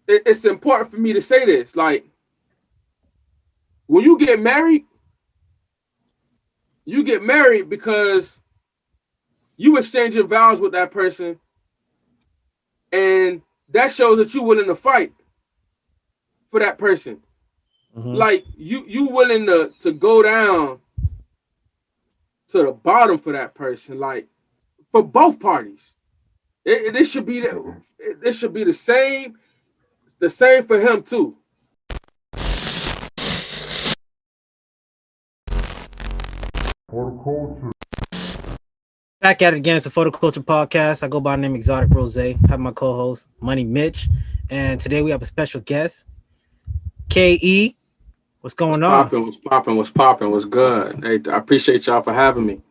it's important for me to say this. Like, when you get married because you exchange your vows with that person, and that shows that you're willing to fight for that person. Hmm. Like you willing to go down to the bottom for that person. Like for both parties, it should be that. It should be the same for him too. Back at it again. It's the Photo Culture Podcast. I go by the name Exotic Rose. I have my co-host Money Mitch, and today we have a special guest, Ke. What's What's going on? popping? What's popping? What's popping? What's good? Hey, I appreciate y'all for having me.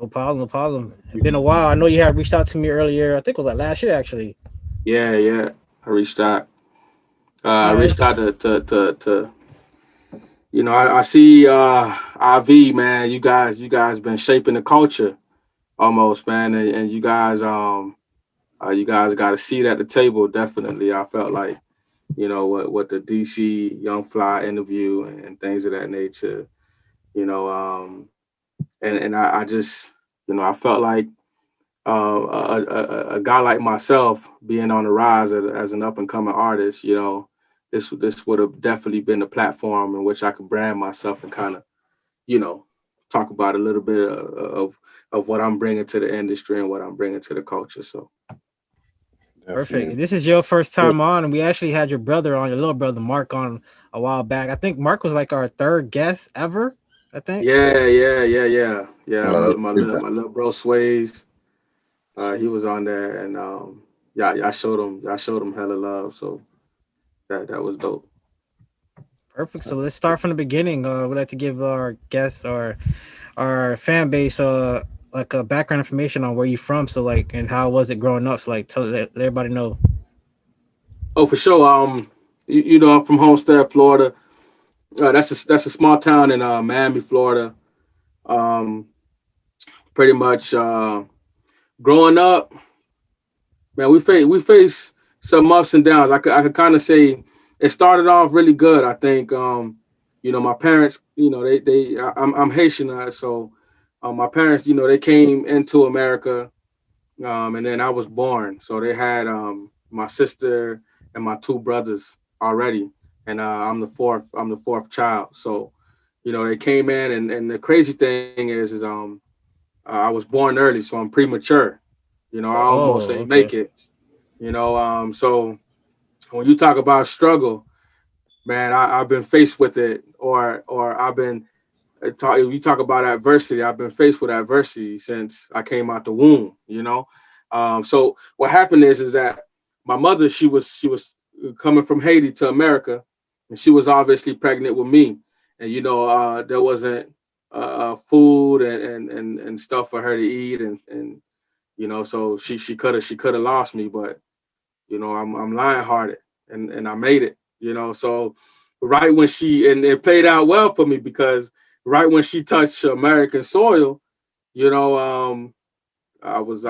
No problem. No problem. It's been a while. I know you had reached out to me earlier. I think it was like last year, actually. Yeah, yeah. I reached out. I All right. reached out to I see IV, man. You guys been shaping the culture almost, man, and you guys got a seat at the table. Definitely, I felt like what the DC Young Fly interview and things of that nature. You know, and I just I felt like a guy like myself being on the rise as an up and coming artist. This would have definitely been the platform in which I could brand myself and kind of you know talk about a little bit of what I'm bringing to the industry and what I'm bringing to the culture. So Perfect. Definitely. This is your first Yeah. time on, and we actually had your brother on, your little brother Mark on a while back. I think Mark was like our third guest ever. I think. yeah. No, My that's my pretty little, bad. my little bro Sways, he was on there, and yeah, I showed him hella love. So that was dope. Perfect. So let's start from the beginning. We'd like to give our guests or our fan base like a background information on where you from. So like and how was it growing up? So like let everybody know. Oh, for sure. I'm from Homestead, Florida. That's a small town in Miami, Florida. Um, Pretty much growing up, man, we face some ups and downs. I could kind of say it started off really good. I think my parents, I'm Haitian, so my parents, they came into America, and then I was born. So they had my sister and my two brothers already, and I'm the fourth child. So they came in, and the crazy thing is I was born early, so I'm premature. I almost Oh, ain't make okay. it. So when you talk about struggle, man, I've been faced with it, or I've been if you talk about adversity, I've been faced with adversity since I came out the womb. So what happened is that my mother, she was coming from Haiti to America, and she was obviously pregnant with me, and there wasn't food and stuff for her to eat, and so she could have lost me, but I'm lion hearted, and I made it. So right when she and it played out well for me because right when she touched American soil, you know, um, I was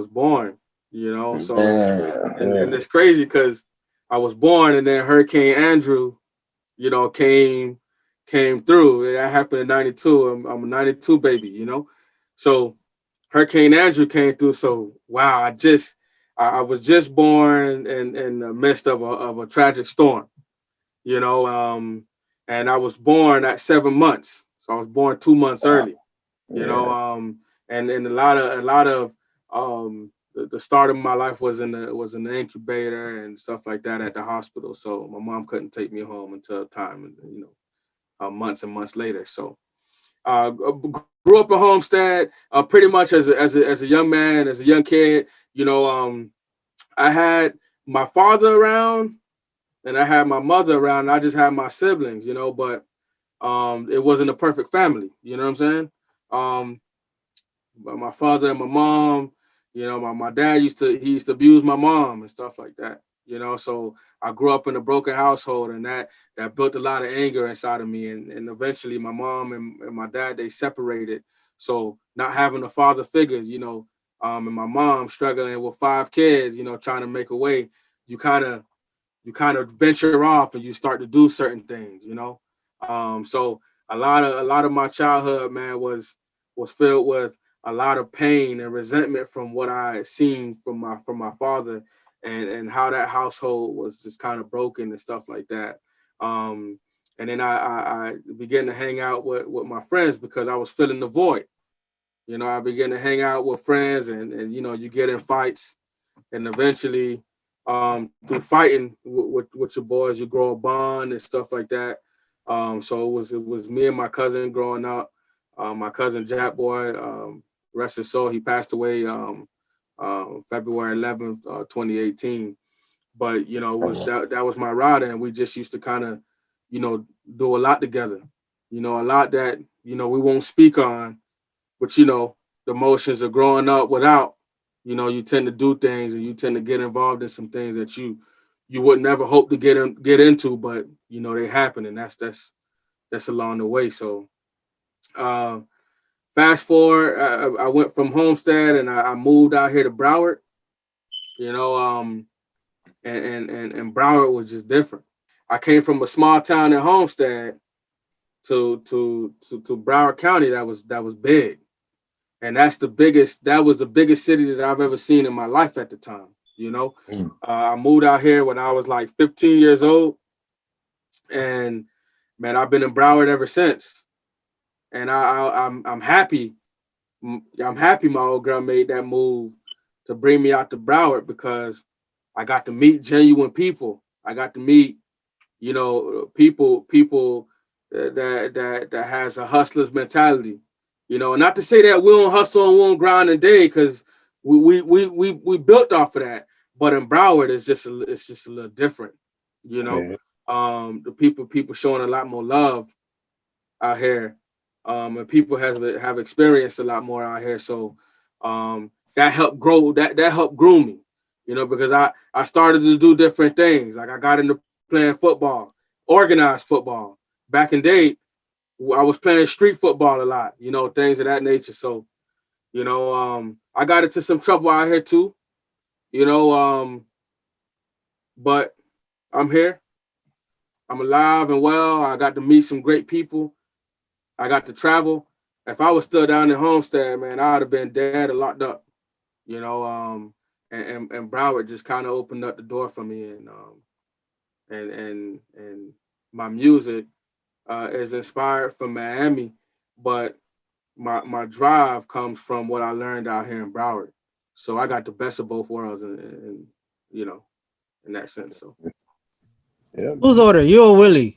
born. So Man, and man. it's crazy because I was born and then Hurricane Andrew, came through. That happened in '92. I'm a '92 baby. So Hurricane Andrew came through. So wow, I was just born in the midst of a tragic storm, you know, um, and I was born at 7 months. So I was born 2 months Wow. early, you know, Yeah. and a lot of the start of my life was in the incubator and stuff like that at the hospital. So my mom couldn't take me home until time, months and months later. So grew up in Homestead, pretty much as a young man, as a young kid. I had my father around, and I had my mother around, and I just had my siblings, but it wasn't a perfect family. You know what I'm saying? Um, but my father and my mom, my dad he used to abuse my mom and stuff like that. So I grew up in a broken household, and that built a lot of anger inside of me. And eventually, my mom and my dad, they separated. So not having a father figure, and my mom struggling with five kids, trying to make a way, you kind of kind of venture off and you start to do certain things, you know. So a lot of my childhood, man, was filled with a lot of pain and resentment from what I had seen from my father, and how that household was just kind of broken and stuff like that. Um, and then I began to hang out with my friends because I was filling the void. You know, I began to hang out with friends, and you know, you get in fights, and eventually, through fighting with your boys, you grow a bond and stuff like that. So it was me and my cousin growing up. My cousin Jack Boy, rest his soul, he passed away February 11th, 2018. But you know, it was that was my rider, and we just used to kind of, you know, do a lot together. You know, a lot that, you know, we won't speak on, but you know, the emotions of growing up without, you know, you tend to do things and you tend to get involved in some things that you would never hope to get into, but you know, they happen, and that's along the way. So uh, fast forward, I went from Homestead and I moved out here to Broward. You know, and Broward was just different. I came from a small town in Homestead to Broward County that was big, and that was the biggest city that I've ever seen in my life at the time. You know, I moved out here when I was like 15 years old, and man, I've been in Broward ever since. And I'm happy. I'm happy my old girl made that move to bring me out to Broward because I got to meet genuine people. I got to meet, you know, people that has a hustler's mentality. You know, not to say that we don't hustle and we don't grind a day, because we built off of that. But in Broward, it's just a little different. You know, the people showing a lot more love out here, and people have experienced a lot more out here. So that helped that helped groom me. You know, because I started to do different things. Like I got into playing football, organized football. Back in day, I was playing street football a lot, you know, things of that nature. So, you know, I got into some trouble out here too, you know, but I'm here. I'm alive and well. I got to meet some great people. I got to travel. If I was still down in Homestead, man, I would have been dead or locked up, you know. And Broward just kind of opened up the door for me, and my music is inspired from Miami, but my drive comes from what I learned out here in Broward. So I got the best of both worlds, and you know, in that sense. So Yeah, Who's man. older, you or Willie?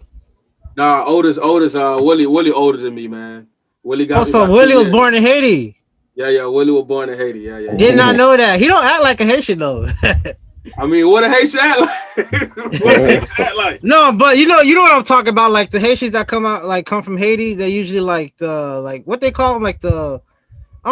nah, oldest Willie older than me, man. Willie Oh, got me so about two Willie was years. born in Haiti. Yeah, Willie was born in Haiti. Did Yeah. not know that. He don't act like a Haitian though. I mean, what a Haitian act like? What a Haitian act like? No, but you know what I'm talking about. Like the Haitians that come from Haiti, they usually like what they call them, like I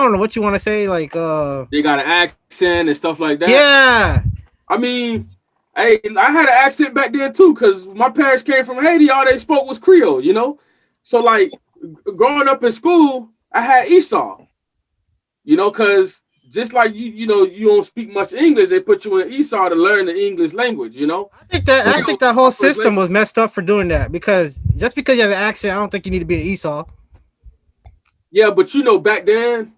don't know what you want to say, like They got an accent and stuff like that. yeah. I mean, hey, I had an accent back then too, because my parents came from Haiti. All they spoke was Creole, you know. So like growing up in school, I had Esau, you know, because just like you know, you don't speak much English, they put you in Esau to learn the English language, you know. I Creole think was that my whole first system language. was messed up for doing that, because just because you have an accent, I don't think you need to be an Esau. Yeah, but you know, back then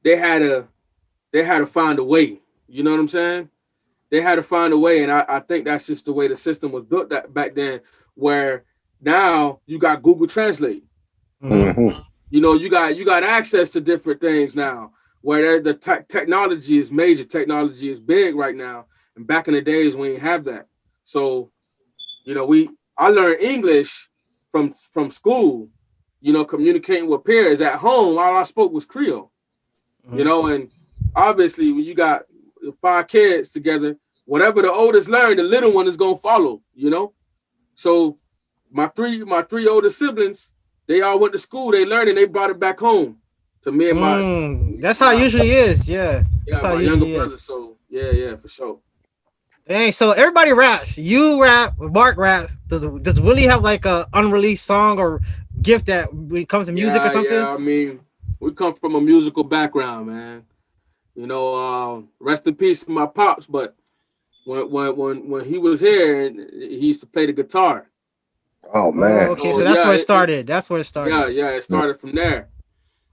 they had to find a way. You know what I'm saying? They had to find a way, and I think that's just the way the system was built that back then. Where now you got Google Translate. Mm-hmm. You know, you got access to different things now. Where the technology is major, technology is big right now, and back in the days we didn't have that. So you know, I learned English from school. You know, communicating with peers at home. All I spoke was Creole. You Mm-hmm. know, and obviously when you got 5 kids together, whatever the oldest learn, the little one is gonna follow. You know, so my three older siblings, they all went to school. They learned and they brought it back home to me and That's how it usually is. Yeah, that's how it my younger usually is. brother. So yeah, for sure. Dang, so everybody raps. You rap, Mark raps. Does Willie have like a unreleased song or gift that when it comes to music or something? Yeah. I mean, we come from a musical background, man. You know, rest in peace to my pops, but when he was here, and he used to play the guitar. Oh Oh, man. okay. So So that's yeah, where it started. That's where it started. yeah, it Yeah. started from there.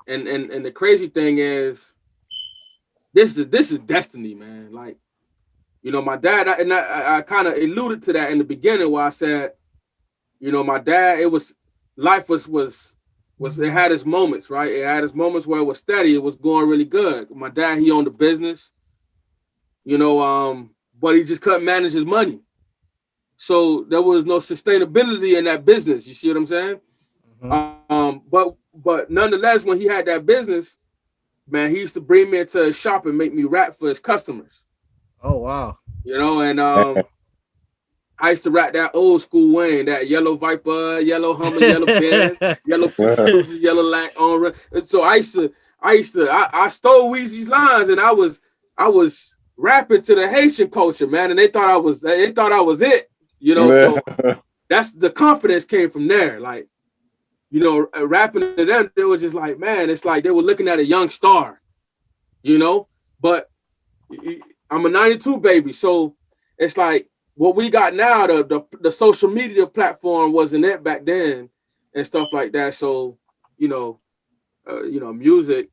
And the crazy thing is, this is destiny, man. Like, my dad, I kind of alluded to that in the beginning where I said, my dad, it was life was it had its moments, right? It had its moments where it was steady, it was going really good. My dad, he owned a business, but he just couldn't manage his money. So there was no sustainability in that business. You see what I'm saying? Hmm. But nonetheless, when he had that business, man, he used to bring me into his shop and make me rap for his customers. Oh wow. And Man. I used to rap that old school Wayne, that yellow Viper, yellow Hummer, yellow Benz, yellow PT Cruiser, yellow Lack on. And so I stole Weezy's lines, and I was rapping to the Haitian culture, man, and they thought I was it, Man. So that's the confidence came from there, like, rapping to them, they was just like, man, it's like they were looking at a young star, you know. But I'm a '92 baby, so it's like what we got now. The social media platform wasn't it back then, and stuff like that. So you know, music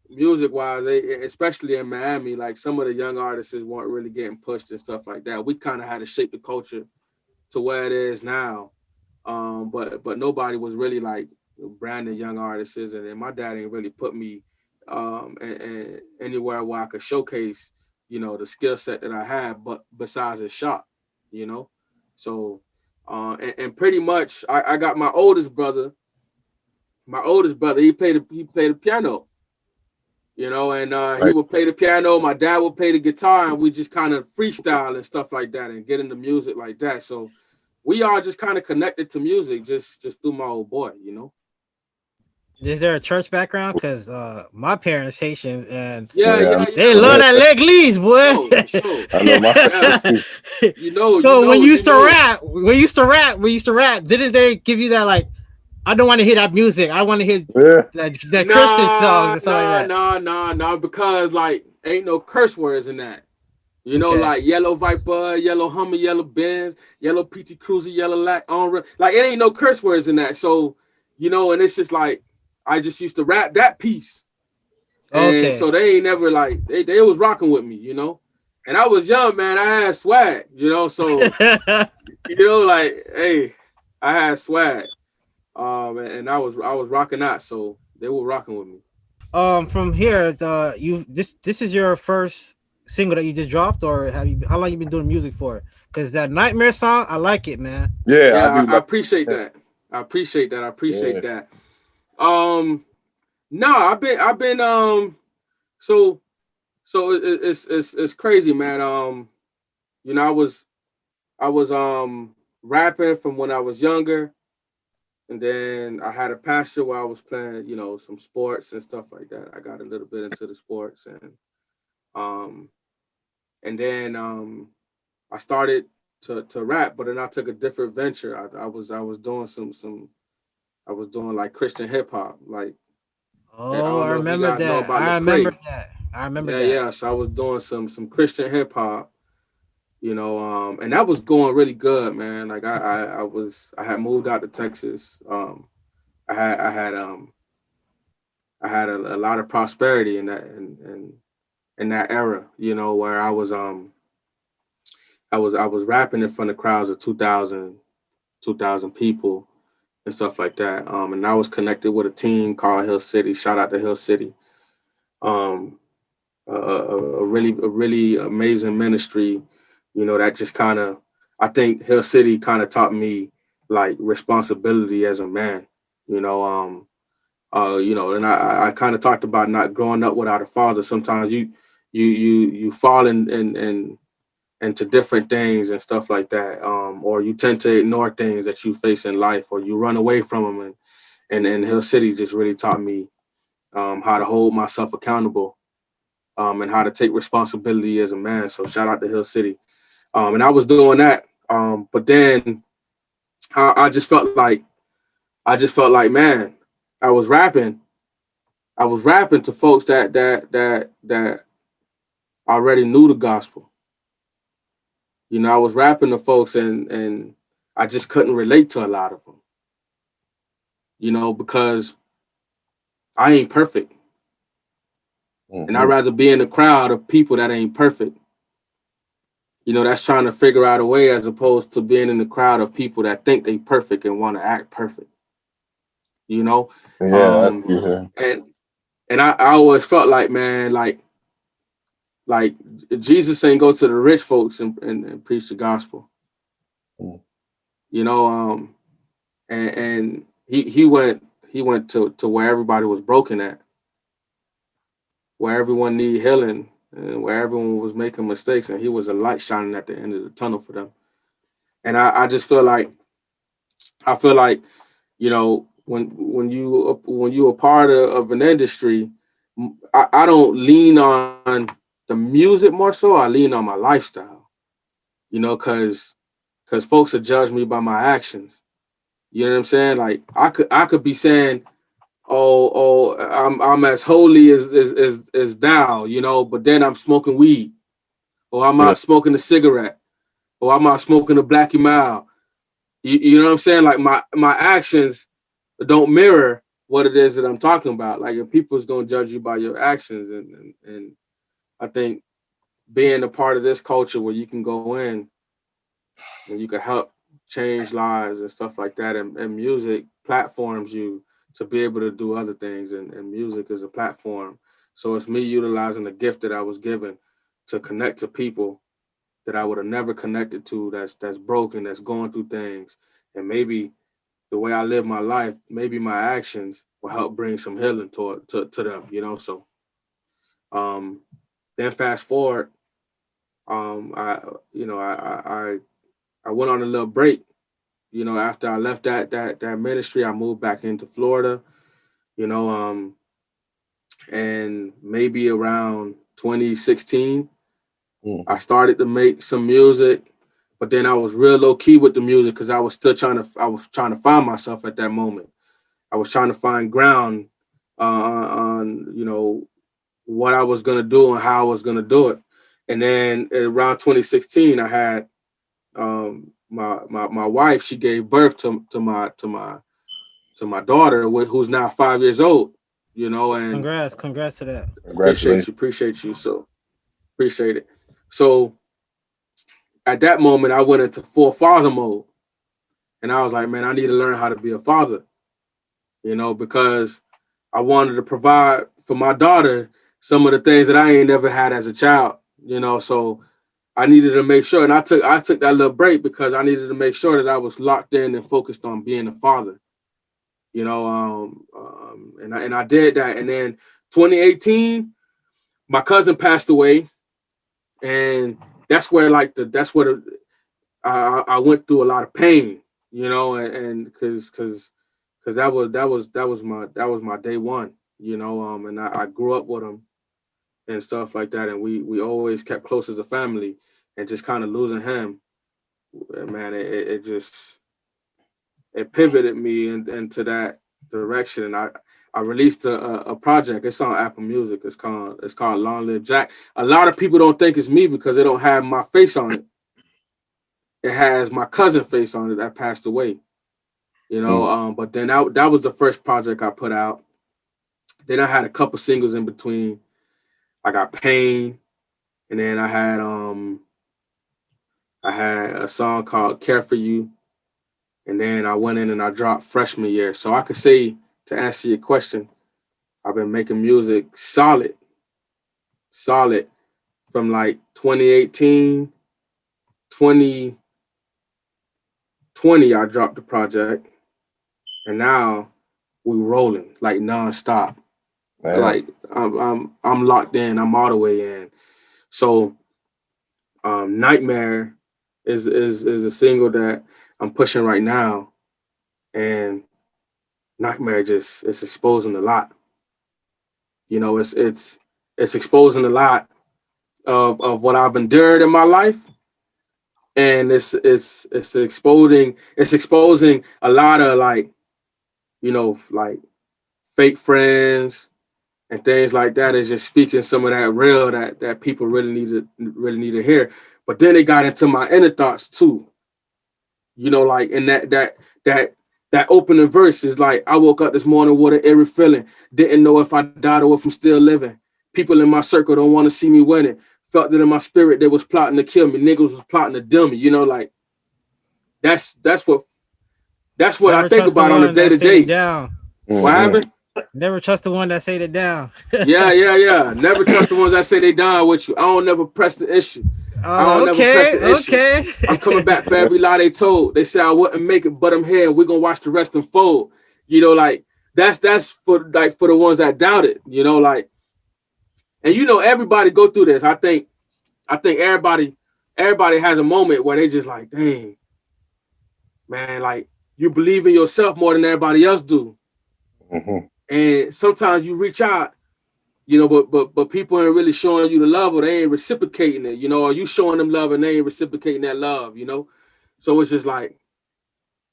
wise, especially in Miami, like some of the young artists weren't really getting pushed and stuff like that. We kind of had to shape the culture to where it is now. But nobody was really like branding young artists, and then my dad ain't really put me and anywhere where I could showcase, the skill set that I had, but besides his shop, you know. So and pretty much I got my oldest brother. My oldest brother, he played the piano, and he Right. would play the piano. My dad would play the guitar, and we just kind of freestyle and stuff like that, and get into music like that. So we all just kind of connected to music just through my old boy. Is there a church background? Because my parents Haitian and Yeah, Yeah. yeah, they yeah. love Yeah. that l'église, For boy. sure, for sure. I know my Yeah, family. you So know, you know. when you used to rap, didn't they give you that like, I don't want to hear that music. I want to hear Yeah. that Christian songs Nah, and stuff like nah, that. nah, nah, nah. Because like ain't no curse words in that. Okay. Like yellow Viper, yellow Hummer, yellow Benz, yellow PT Cruiser, yellow Lack on. Like it ain't no curse words in that. So, and it's just like I just used to rap that piece. And Okay. so they ain't never like they was rocking with me. And I was young, man. I had swag. So, like, hey, I had swag. And I was rocking out, so they were rocking with me. From here, this is your first single that you just dropped, or have you? How long you been doing music for? Because that Nightmare song, I like it, man. Yeah, I Yeah, do I like appreciate that. that. I appreciate that. I appreciate Yeah. that. Um, no, I've been so it's crazy, man. I was rapping from when I was younger, and then I had a passion where I was playing, some sports and stuff like that. I got a little bit into the sports, um and then I started to rap, but then I took a different venture. I was doing some I was doing like Christian hip hop. Like, I Oh, don't I know if you remember guys know that. about I remember Lecrae. that. I remember Yeah, that. yeah. So I was doing some Christian hip hop, and that was going really good, man. Like I had moved out to Texas. I had I had I had a lot of prosperity in that era, where I was rapping in front of crowds of 2,000 people and stuff like that. And I was connected with a team called Hill City. Shout out to Hill City. Um, a really amazing ministry. That just kind of, I think Hill City kind of taught me like responsibility as a man. You know, and I kind of talked about not growing up without a father. Sometimes you fall in into different things and stuff like that, or you tend to ignore things that you face in life, or you run away from them. And Hill City just really taught me how to hold myself accountable, and how to take responsibility as a man. So shout out to Hill City. And I was doing that, but then I just felt like, man, I was rapping. I was rapping to folks that already knew the gospel. I was rapping to folks, and I just couldn't relate to a lot of them, because I ain't perfect, and I'd Mm-hmm. rather be in the crowd of people that ain't perfect. That's trying to figure out a way, as opposed to being in the crowd of people that think they perfect and want to act perfect. You know, Yeah, I um, see here. and I always felt like, man, like Jesus ain't go to the rich folks and preach the gospel. Mm. You know, and he went to where everybody was broken at, where everyone needed healing, and where everyone was making mistakes, and he was a light shining at the end of the tunnel for them. And I just feel like when you a part of an industry, I don't lean on the music more so. I lean on my lifestyle, because folks will judge me by my actions. You know what I'm saying? Like I could be saying, oh, I'm as holy as thou, but then I'm smoking weed, or I'm Yeah, out smoking a cigarette, or I'm out smoking a Blackie Mile. You know what I'm saying? Like my actions don't mirror what it is that I'm talking about. Like, if people's gonna judge you by your actions, and I think being a part of this culture where you can go in and you can help change lives and stuff like that, and music platforms you to be able to do other things, and music is a platform. So it's me utilizing the gift that I was given to connect to people that I would have never connected to, that's broken, that's going through things, and maybe the way I live my life, maybe my actions will help bring some healing to them. So um, then fast forward, I you know I went on a little break. After I left that ministry, I moved back into Florida. You know, and maybe around 2016, I mm-hmm. started to make some music, but then I was real low key with the music because I was trying to find myself at that moment. I was trying to find ground on what I was gonna do and how I was gonna do it. And then around 2016, I had my wife. She gave birth to my daughter, who's now 5 years old. And Congrats to that. Congratulations. appreciate you. So appreciate it. So at that moment, I went into full father mode, and I was like, man, I need to learn how to be a father. Because I wanted to provide for my daughter some of the things that I ain't never had as a child. So I needed to make sure, and I took that little break because I needed to make sure that I was locked in and focused on being a father. And I did that, and then 2018, my cousin passed away, and I went through a lot of pain, and because that was my day one, and I grew up with him and stuff like that, and we always kept close as a family, and just kind of losing him, man, it just it pivoted me into that direction, and I released a project. It's on Apple Music. It's called Long Live Jack. A lot of people don't think it's me because they don't have my face on it. It has my cousin face on it that passed away. Mm. But then that was the first project I put out. Then I had a couple singles in between. I got Pain, and then I had a song called Care for You, and then I went in and I dropped Freshman Year. So I could say, to answer your question, I've been making music solid from like 2018, 2020. I dropped the project, and now we rolling like nonstop. Damn. Like I'm locked in. I'm all the way in. So Nightmare is a single that I'm pushing right now, and Nightmare just it's exposing a lot. It's exposing a lot of what I've endured in my life, and it's exposing a lot of, like fake friends and things like that. Is just speaking some of that real that people really need to hear. But then it got into my inner thoughts too. You know, like in that opening verse is like, I woke up this morning with an eerie feeling. Didn't know if I died or if I'm still living. People in my circle don't want to see me winning. Felt that in my spirit they was plotting to kill me. Niggas was plotting to kill me. You know, like that's what I Never think trust the about on a one day that to say it day. down. What happened? Never trust the one that say it down. Yeah. Never trust the ones that say they down with you. I don't never press the issue. I don't never press Okay, the issue. okay. I'm coming back for every lie they told. They said I wouldn't make it, but I'm here. And we're gonna watch the rest unfold. You know, like that's for the ones that doubt it. You know, like, and you know everybody go through this. I think everybody has a moment where they just like, dang, man, like you believe in yourself more than everybody else do. Mm-hmm. And sometimes you reach out, you know, but people ain't really showing you the love, or they ain't reciprocating it, you know, or you showing them love and they ain't reciprocating that love, you know. So it's just like,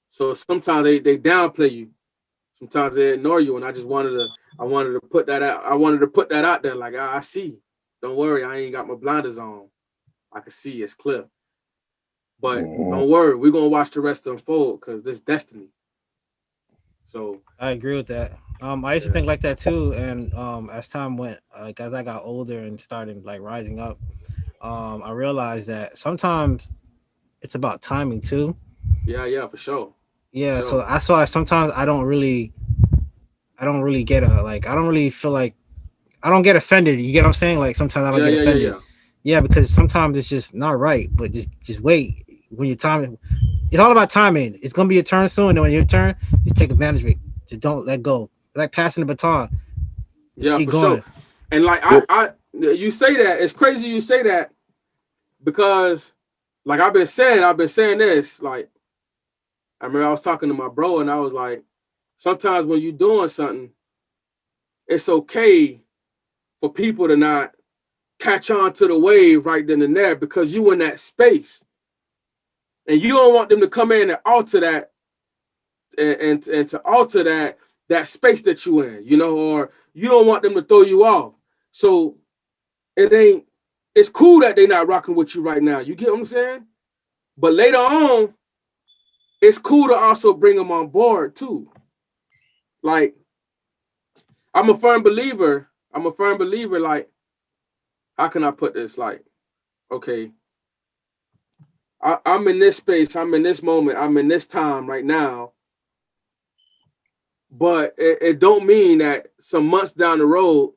so sometimes they downplay you, sometimes they ignore you, and I wanted to put that out. I wanted to put that out there, like I see. Don't worry, I ain't got my blinders on. I can see it's clear. But Mm-hmm. don't worry, we're gonna watch the rest unfold because this destiny. So I agree with that. I used to yeah, think like that too, and as time went, like as I got older and started like rising up, I realized that sometimes it's about timing too. yeah, for sure, for Yeah, so sure. that's why sometimes I don't really get a like, I don't really feel like I don't get offended. You get what I'm saying? Like sometimes I don't get offended. Yeah. Yeah, because sometimes it's just not right. But just wait. When your time, it's all about timing. It's gonna be your turn soon, and when your turn, just take advantage of it. Just don't let go. Like passing the baton. Just Yeah, keep for sure. going. And like Yeah. you say that, it's crazy you say that because like I've been saying this. Like I remember I was talking to my bro and I was like, sometimes when you're doing something, it's okay for people to not catch on to the wave right then and there because you in that space. And you don't want them to come in and alter that and to alter that space that you in, you know, or you don't want them to throw you off. So it ain't, it's cool that they not rocking with you right now. You get what I'm saying? But later on, it's cool to also bring them on board too. Like, I'm a firm believer. Like, how can I put this? Like, okay, I'm in this space, I'm in this moment, I'm in this time right now. But it don't mean that some months down the road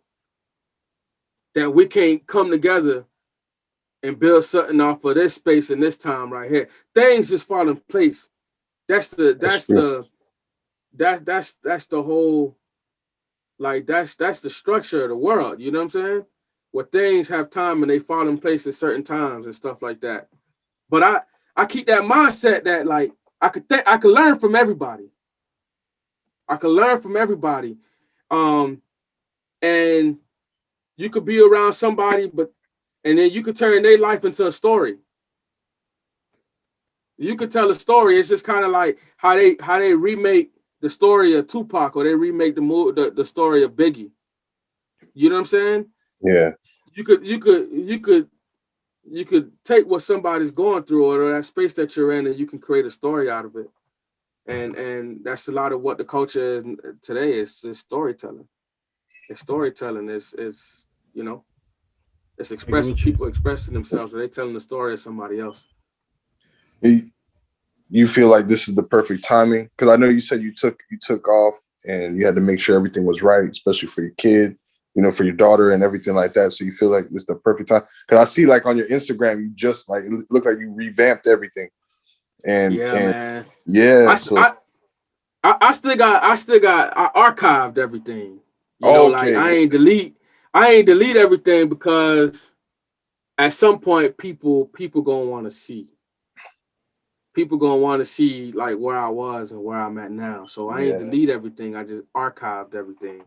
that we can't come together and build something off of this space and this time right here. Things just fall in place. That's the That's that's true. the that's the whole, like that's the structure of the world. You know what I'm saying? Where things have time and they fall in place at certain times and stuff like that. But I keep that mindset that like I could learn from everybody. I could learn from everybody. Um, and you could be around somebody, but and then you could turn their life into a story. You could tell a story. It's just kind of like how they remake the story of Tupac, or they remake the story of Biggie. You know what I'm saying? Yeah. You could take what somebody's going through or that space that you're in, and you can create a story out of it. And that's a lot of what the culture is today. Is storytelling. It's storytelling. It's you know, it's I agree expressing, with you. people expressing themselves, or they telling the story of somebody else. You feel like this is the perfect timing? Because I know you said you took off and you had to make sure everything was right, especially for your kid, you know, for your daughter and everything like that. So you feel like it's the perfect time? Because I see like on your Instagram, you just like it looked like you revamped everything. Yeah, And man. yeah, I, so I I still got I archived everything. You know, like okay, I ain't delete everything because at some point people gonna want to see. People gonna want to see like where I was and where I'm at now. So I ain't yeah, delete everything. I just archived everything.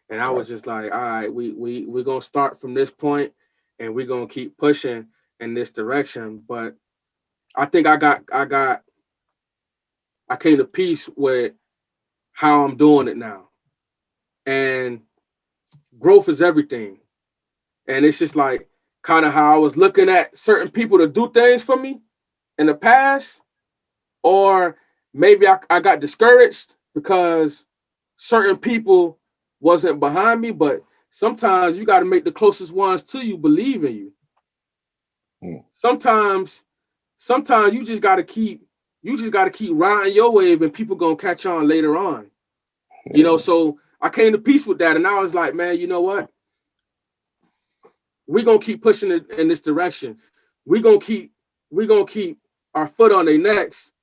And I was just like, all right, we gonna start from this point and we're gonna keep pushing in this direction. But I think I came to peace with how I'm doing it now. And growth is everything. And it's just like kind of how I was looking at certain people to do things for me in the past, or maybe I got discouraged because certain people wasn't behind me. But sometimes you got to make the closest ones to you believe in you. Sometimes you just got to keep riding your wave, and people gonna catch on later on. You know, so I came to peace with that, and I was like, man, you know what? We're gonna keep pushing it in this direction. We're gonna keep our foot on their necks,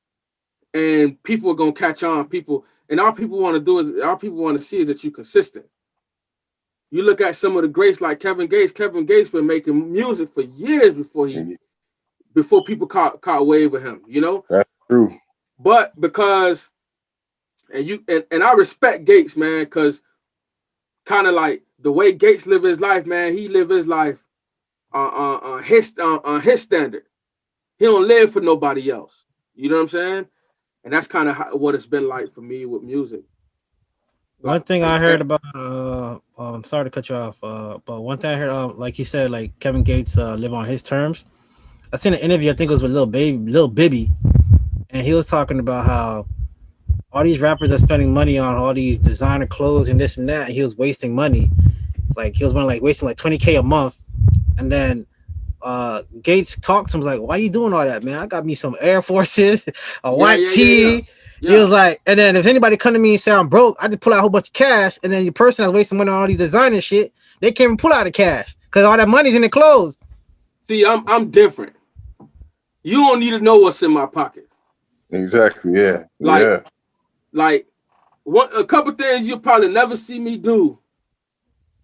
and people are gonna catch on. All people want to see is that you're consistent. You look at some of the greats like Kevin Gates. Kevin Gates been making music for years before people caught wave of him, you know? That's true. But because and I respect Gates, man, because kind of like the way Gates live his life, man, he live his life on his standard. He don't live for nobody else. You know what I'm saying? And that's kind of what it's been like for me with music. One thing I heard about, I'm sorry to cut you off, but one thing I heard, like you said, like Kevin Gates live on his terms. I seen an interview, I think it was with Lil Bibby, and he was talking about how all these rappers are spending money on all these designer clothes and this and that. And he was wasting money, like he was wasting like $20K a month, and then Gates talked to him like, "Why you doing all that, man? I got me some Air Forces, a white tee." He was like, and then if anybody come to me and say I'm broke, I just pull out a whole bunch of cash, and then the person that's wasting money on all these designer shit, they can't even pull out the cash because all that money's in the clothes. See, I'm different. You don't need to know what's in my pocket. Exactly. Yeah. Like a couple things you'll probably never see me do.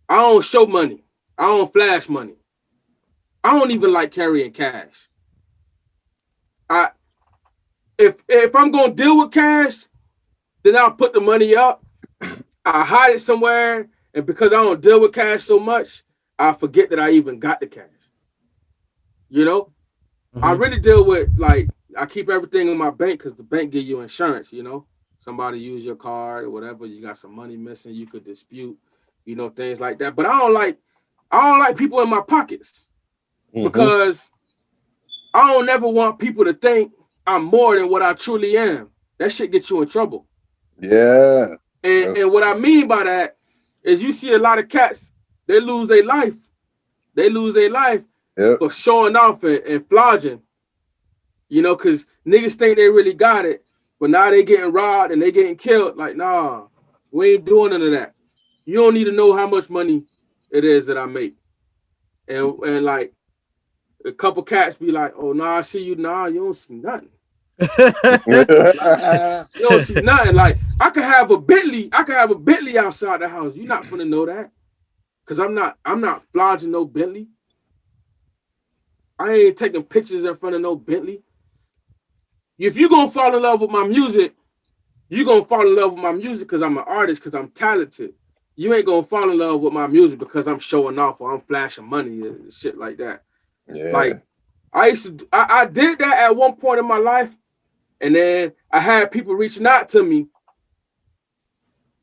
I don't show money. I don't flash money. I don't even like carrying cash. If I'm gonna deal with cash, then I'll put the money up. I hide it somewhere, and because I don't deal with cash so much, I forget that I even got the cash. You know, I really deal with like I keep everything in my bank because the bank give you insurance. You know, somebody use your card or whatever, you got some money missing, you could dispute. You know, things like that. But I don't like people in my pockets because I don't ever want people to think I'm more than what I truly am. That shit gets you in trouble. Yeah. And what I mean by that is you see a lot of cats, they lose their life. They lose their life for showing off and flogging. You know, because niggas think they really got it, but now they getting robbed and they getting killed. Like, nah, we ain't doing none of that. You don't need to know how much money it is that I make. And like, a couple cats be like, oh, nah, I see you. Nah, you don't see nothing. You don't see nothing. Like, I could have a Bentley outside the house. You're not gonna know that. Cause I'm not flogging no Bentley. I ain't taking pictures in front of no Bentley. If you're gonna fall in love with my music, you're gonna fall in love with my music because I'm an artist, because I'm talented. You ain't gonna fall in love with my music because I'm showing off or I'm flashing money and shit like that. Yeah. Like I did that at one point in my life, and then I had people reaching out to me.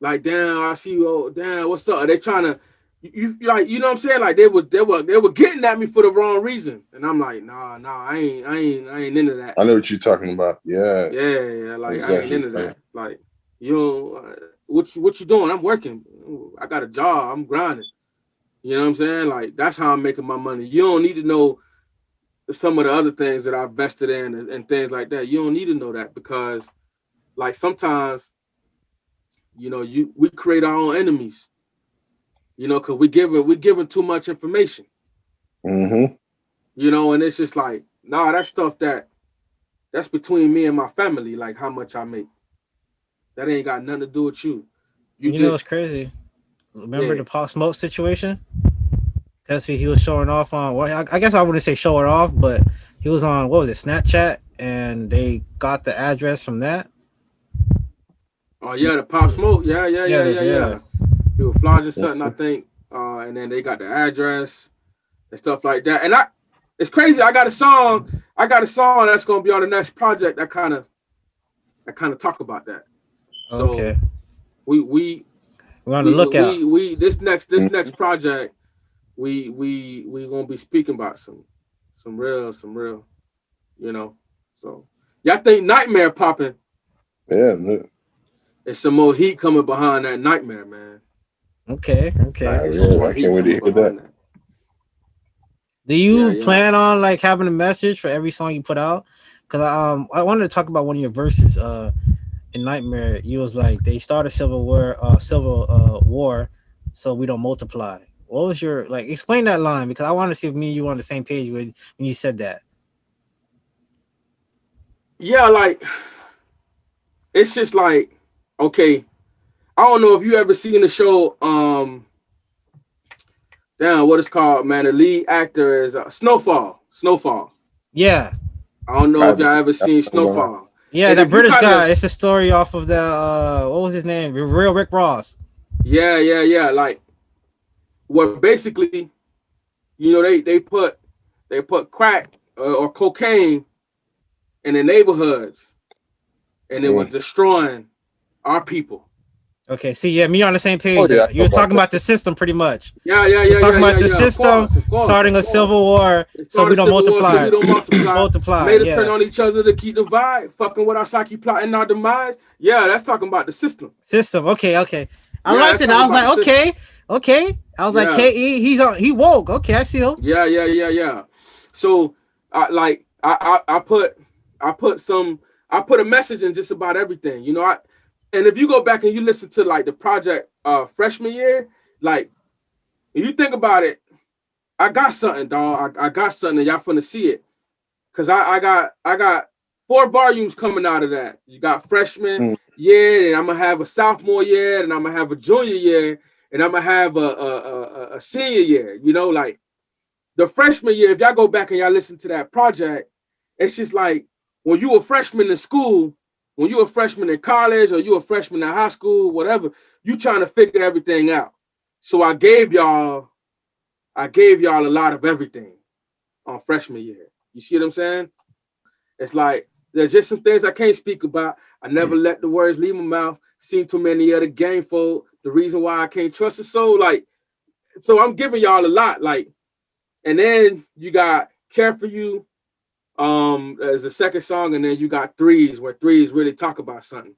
Like, damn, I see you. Oh, damn, what's up? Are they trying to you like, you know what I'm saying? Like they were getting at me for the wrong reason. And I'm like, nah, I ain't into that. I know what you're talking about. Yeah. Yeah, like exactly. I ain't into that. Like, you know, what you doing? I'm working. I got a job. I'm grinding. You know what I'm saying? Like, that's how I'm making my money. You don't need to know some of the other things that I vested in and things like that. You don't need to know that because, like, sometimes, you know, we create our own enemies. You know, because we giving too much information. You know, and it's just like, nah, that's stuff that's between me and my family. Like how much I make. That ain't got nothing to do with you. You know what's crazy? Remember the Pop Smoke situation? Because he was showing off on, well, I guess I wouldn't say showing off, but he was on, what was it, Snapchat, and they got the address from that. Oh yeah, the Pop Smoke, yeah. He was flogging something, I think, and then they got the address and stuff like that. And it's crazy. I got a song that's gonna be on the next project that kind of talk about that. So we we're on the lookout. This next project, we gonna be speaking about some real, you know. So y'all think Nightmare popping? Yeah, It's some more heat coming behind that Nightmare, man. Okay. It's some more I heat can't wait to coming hear that. behind that. Do Yeah, you yeah. plan on like having a message for every song you put out? Because I wanted to talk about one of your verses. In Nightmare, you was like they start a civil war, so we don't multiply. What was your like? Explain that line because I want to see if me and you were on the same page when you said that. Yeah, like it's just like, okay, I don't know if you ever seen the show, damn, what it's called, man. The lead actor is Snowfall. Snowfall. Yeah, I don't I know if y'all haven't seen ever that. seen I'm gonna have- Snowfall. yeah, And that if you British kind guy. of, It's a story off of the what was his name? Real Rick Ross. yeah, like what basically, they put crack or cocaine in the neighborhoods, and it was Mm. destroying our people. Okay, see, yeah, me on the same Oh page. yeah, I You know was about talking that. about the system pretty much. Yeah, yeah, You was yeah, talking yeah, about yeah, the yeah. Of system course, of course, starting of a course. civil war, It so we started don't civil war, so multiply. we don't multiply. Multiply, Made us turn yeah. on each other to keep the vibe. Fucking with our psyche plotting our demise. Yeah, that's talking about the system. System. Okay. I Yeah, liked that's it. I talking was about the like, system. okay. I was like, Yeah, Ke, he woke. Okay, I see him. yeah. So, I put a message in just about everything. And if you go back and you listen to like the project freshman year, like when you think about it, I got something, dog. I got something, and y'all finna see it. Cause I got 4 volumes coming out of that. You got freshman Mm. year, and I'm gonna have a sophomore year, and I'm gonna have a junior year, and I'm gonna have a senior year. Like the freshman year. If y'all go back and y'all listen to that project, it's just like when you were freshman in school, when you were freshman in college, or you were freshman in high school, whatever, you trying to figure everything out. So I gave y'all a lot of everything on freshman year. You see what I'm saying? It's like there's just some things I can't speak about. I never let the words leave my mouth. Seen too many other game folk. The reason why I can't trust it. So I'm giving y'all a lot. Like, and then you got Care for You as the second song, and then you got Threes, where Threes really talk about something.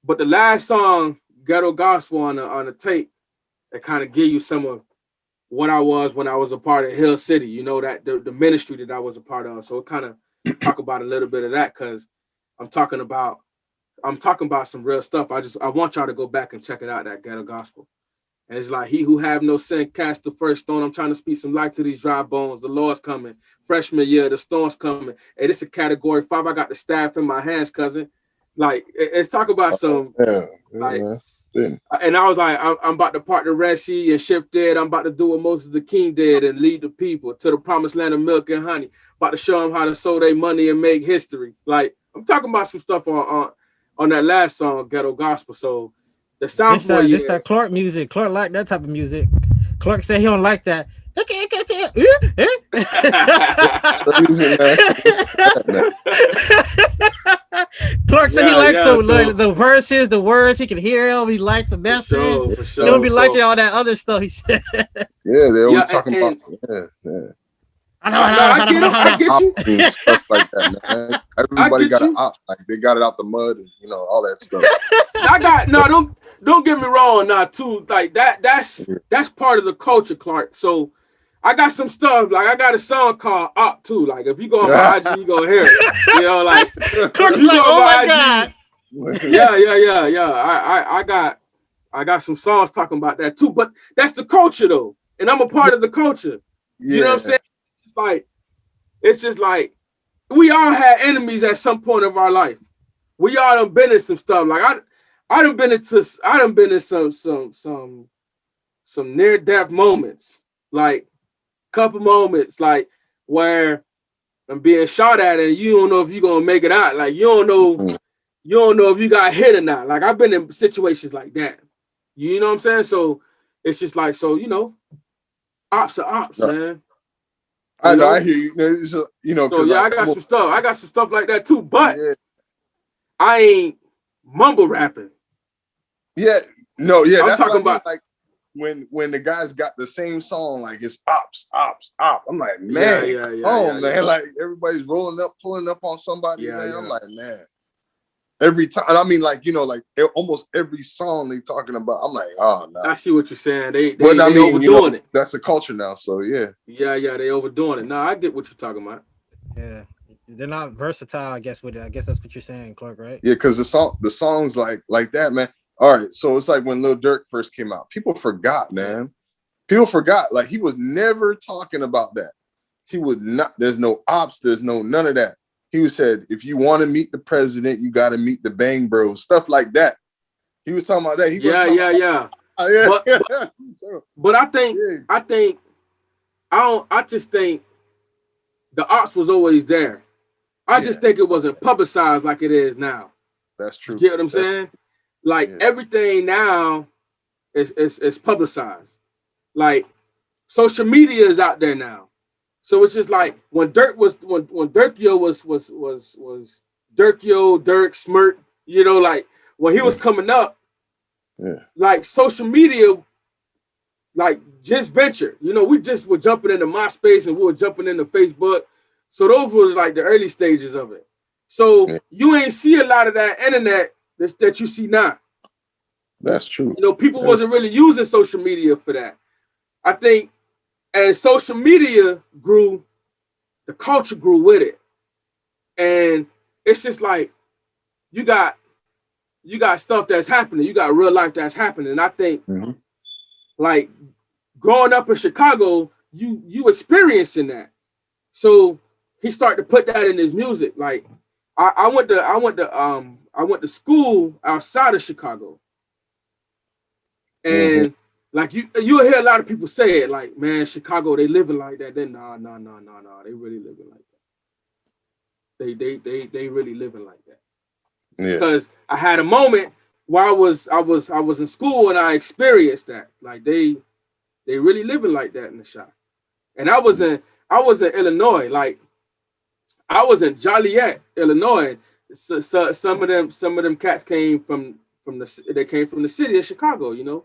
But the last song, Ghetto Gospel on the tape, that kind of give you some of what I was when I was a part of Hill City, that the ministry that I was a part of. So it kind of talk about a little bit of that, because I'm talking about some real stuff. I want y'all to go back and check it out, that Ghetto Gospel. And it's like, he who have no sin cast the first stone. I'm trying to speak some light to these dry bones. The Lord's coming. Freshman year, the storm's coming. Hey, this is category 5. I got the staff in my hands, cousin. Like, it's talk about some, Yeah, like, man. Yeah. and I was like, I'm about to part the Red Sea and shift dead. I'm about to do what Moses the King did and lead the people to the promised land of milk and honey. About to show them how to sow their money and make history. Like, I'm talking about some stuff on that last song, Ghetto Gospel. So the This sophomore that this year, that Clark music. Clark like that type of music. Clark said he don't like that. So music, man. Listen to that, man. Clark said he likes yeah. So the verses, the words. He can hear them. He likes the for message. for He don't sure. be So liking all that other stuff. He said, Yeah, they yeah, always talking about and no, I get ops you, and stuff like that, man. I Everybody get got an you. op, like they got it out the mud and all that stuff. I got no. Don't get me wrong. Now, too, like that. That's part of the culture, Clark. So I got some stuff. Like, I got a song called "Up" too. Like, if you go on my IG, you gonna hear it. Like, if Clark's you go like, on oh my my god. IG, yeah. I got some songs talking about that too. But that's the culture though, and I'm a part of the culture. You know what I'm Yeah, saying? It's just like we all had enemies at some point of our life. We all done been in some stuff. Like, I done been in some near death moments. Like, couple moments, like, where I'm being shot at and you don't know if you're gonna make it out. Like, you don't know if you got hit or not. Like, I've been in situations like that. You know what I'm saying? So it's just like, ops are ops, no, man. I You know. I know? hear you. It's just, So because yeah, like I got some stuff. I got some stuff like that too, but yeah, I ain't mumble rapping. yeah, no, yeah. I'm That's what talking I mean. about Like when the guys got the same song, like it's ops. I'm like, man, man. Like everybody's rolling up, pulling up on somebody, man. I'm like, man. Every time, I mean, like, you know, like almost every song they talking about, I'm like, oh no. I see what you're saying. They overdoing it. That's the culture now. So yeah. Yeah, they overdoing it. No, I get what you're talking about. Yeah. They're not versatile, I guess, with it. I guess that's what you're saying, Clark, right? Yeah, because the songs like that, man. All right, so it's like when Lil Durk first came out, people forgot, man. People forgot. Like he was never talking about that. He would not. There's no ops. There's no none of that. He said, if you want to meet the president, you got to meet the Bang Bros, stuff like that. He was talking about that. But I just think the ops was always there. I just think it wasn't publicized like it is now. That's true. You get what I'm saying? Like everything now is publicized. Like social media is out there now. So it's just like when Durkio was Durkio, Durk, Smirk, you know, like when he was coming up, like social media, like just venture, you know, we just were jumping into MySpace and we were jumping into Facebook. So those was like the early stages of it. So you ain't see a lot of that internet that you see now. That's true. You know, people wasn't really using social media for that. I think as social media grew, the culture grew with it. And it's just like you got stuff that's happening. You got real life that's happening. And I think like growing up in Chicago, you experiencing that. So he started to put that in his music. Like I went to school outside of Chicago. And like you'll hear a lot of people say it, like, man, Chicago, they living like that. Then no, they really living like that. They really living like that. Yeah. Because I had a moment where I was in school and I experienced that. Like they really living like that in the shop. And I was in Illinois, like I was in Joliet, Illinois. So some of them cats came from the city of Chicago, you know.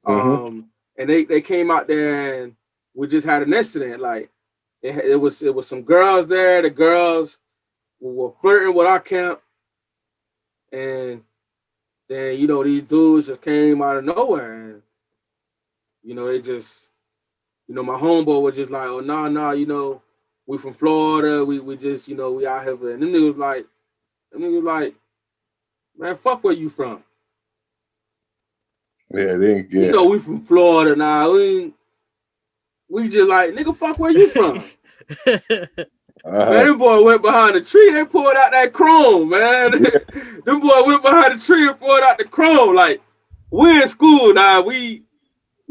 And they came out there and we just had an incident. Like it was some girls there. The girls were flirting with our camp, and then you know these dudes just came out of nowhere, and you know they just, you know, my homeboy was just like, oh no, you know, we from Florida, we just, you know, we out here, and then he was like, man, fuck where you from. Yeah, they ain't good. You know, we from Florida now. We just like, nigga, fuck where you from. Man, them boy went behind the tree. They pulled out that chrome, man. Them boy went behind the tree and pulled out the chrome. Like, we in school now. We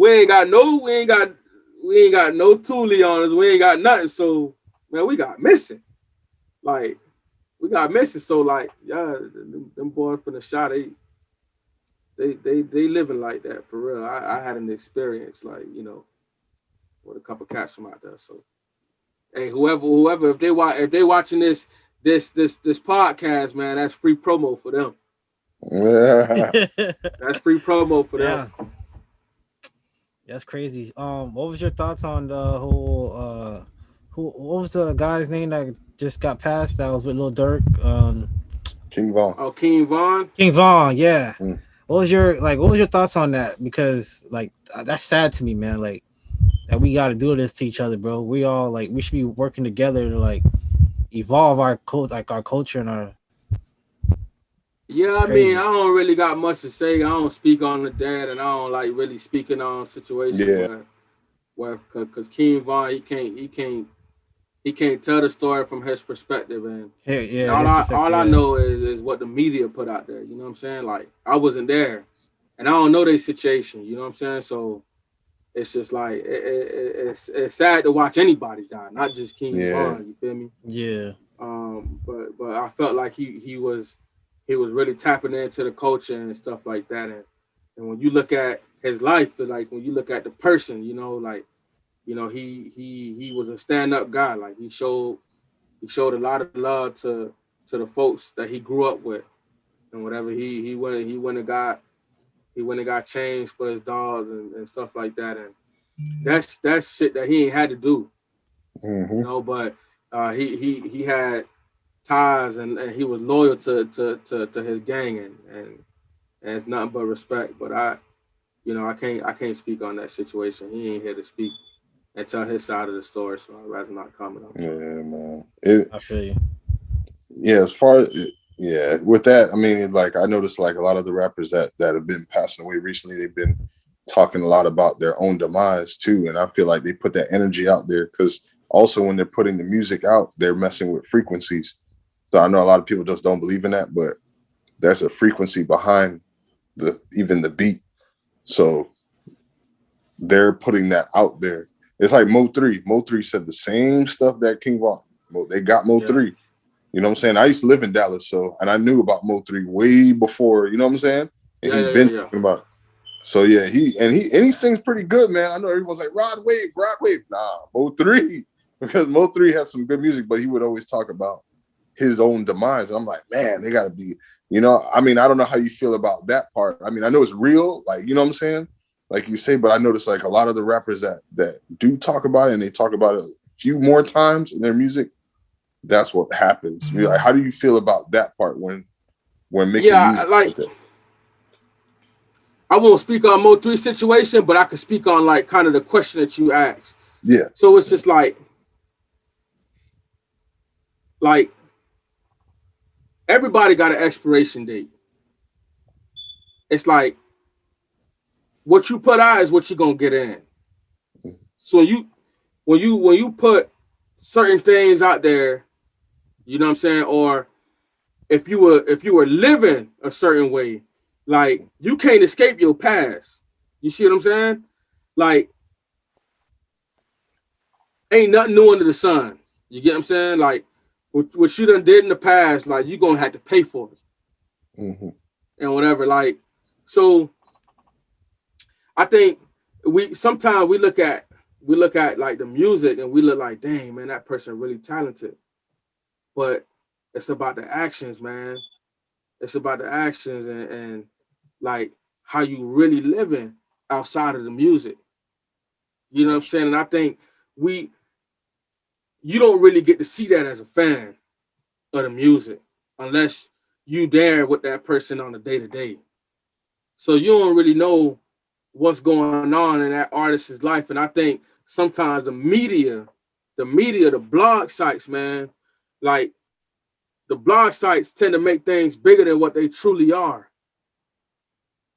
ain't got no toolie on us. We ain't got nothing. So, man, we got missing. Like, we got missing. So, like, yeah, them boys from the shot, they living like that for real. I had an experience, like, you know, with a couple cats from out there. So, hey, whoever, if they watching this podcast, man, that's free promo for them. That's free promo for them. That's crazy. What was your thoughts on the whole what was the guy's name that just got passed that was with Lil Durk? King Von. Oh, King Von? King Von, yeah. What was your thoughts on that? Because like that's sad to me, man. Like that we got to do this to each other, bro. We all like we should be working together to like evolve our culture and our. Yeah, I mean, I don't really got much to say. I don't speak on the dad, and I don't like really speaking on situations where because King Von he can't tell the story from his perspective, and all I know is what the media put out there. You know what I'm saying? Like I wasn't there, and I don't know their situation. You know what I'm saying? So it's just like it's sad to watch anybody die, not just King Von. You feel me? Yeah. But I felt like he was really tapping into the culture and stuff like that, and when you look at his life, like when you look at the person, you know, like. You know, he was a stand-up guy. Like he showed a lot of love to the folks that he grew up with, and whatever he went and got He went and got changed for his dogs and stuff like that. And that's shit that he ain't had to do, you know. But he had ties and he was loyal to his gang and it's nothing but respect. But I can't speak on that situation. He ain't here to speak and tell his side of the story, so I'd rather not comment on it. Yeah, man. I feel you. Yeah, as far as with that, I mean, like I noticed like a lot of the rappers that have been passing away recently, they've been talking a lot about their own demise too. And I feel like they put that energy out there because also when they're putting the music out, they're messing with frequencies. So I know a lot of people just don't believe in that, but there's a frequency behind even the beat. So they're putting that out there. It's like Mo3. Mo3 said the same stuff that King Von. They got Mo3. Yeah. You know what I'm saying? I used to live in Dallas, and I knew about Mo3 way before, you know what I'm saying? And he's been talking about it. So yeah, he sings pretty good, man. I know everyone's like Rod Wave. Nah, Mo3. Because Mo3 has some good music, but he would always talk about his own demise. And I'm like, man, they gotta be, you know, I mean, I don't know how you feel about that part. I mean, I know it's real, like, you know what I'm saying? Like you say, but I noticed like a lot of the rappers that do talk about it and they talk about it a few more times in their music, that's what happens. Mm-hmm. Like, how do you feel about that part when making music like that? I won't speak on Mo3 situation, but I could speak on like kind of the question that you asked. Yeah. So it's just like everybody got an expiration date. It's like what you put out is what you're gonna get in. So when you put certain things out there, you know what I'm saying, or if you were living a certain way, like you can't escape your past. You see what I'm saying? Like ain't nothing new under the sun. You get what I'm saying? Like what you done did in the past, like you gonna have to pay for it. Mm-hmm. And whatever. Like, so I think sometimes we look at like the music and we look like, dang, man, that person really talented. But it's about the actions, man. It's about the actions and like how you really living outside of the music. You know what I'm saying? And I think you don't really get to see that as a fan of the music unless you there with that person on the day-to-day. So you don't really know what's going on in that artist's life. And I think sometimes the media, the blog sites, man, like the blog sites tend to make things bigger than what they truly are.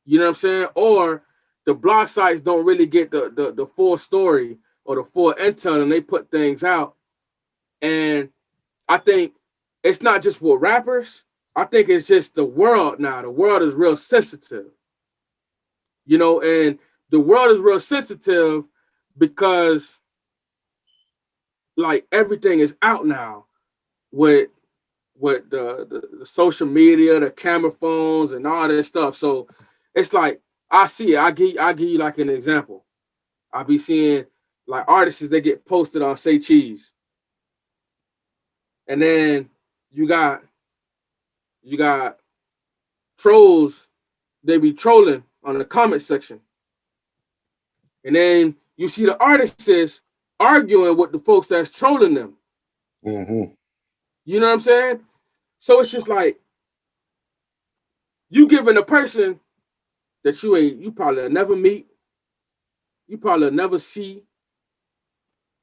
You know what I'm saying? Or the blog sites don't really get the full story or the full intel and they put things out. And I think it's not just with rappers. I think it's just the world now. The world is real sensitive. You know, and the world is real sensitive because like everything is out now with the social media, the camera phones and all that stuff. So it's like I see it. I give you like an example. I be seeing like artists that get posted on Say Cheese. And then you got trolls, they be trolling on the comment section. And then you see the artists arguing with the folks that's trolling them. Mm-hmm. You know what I'm saying? So it's just like you giving a person that you probably never meet, you probably never see,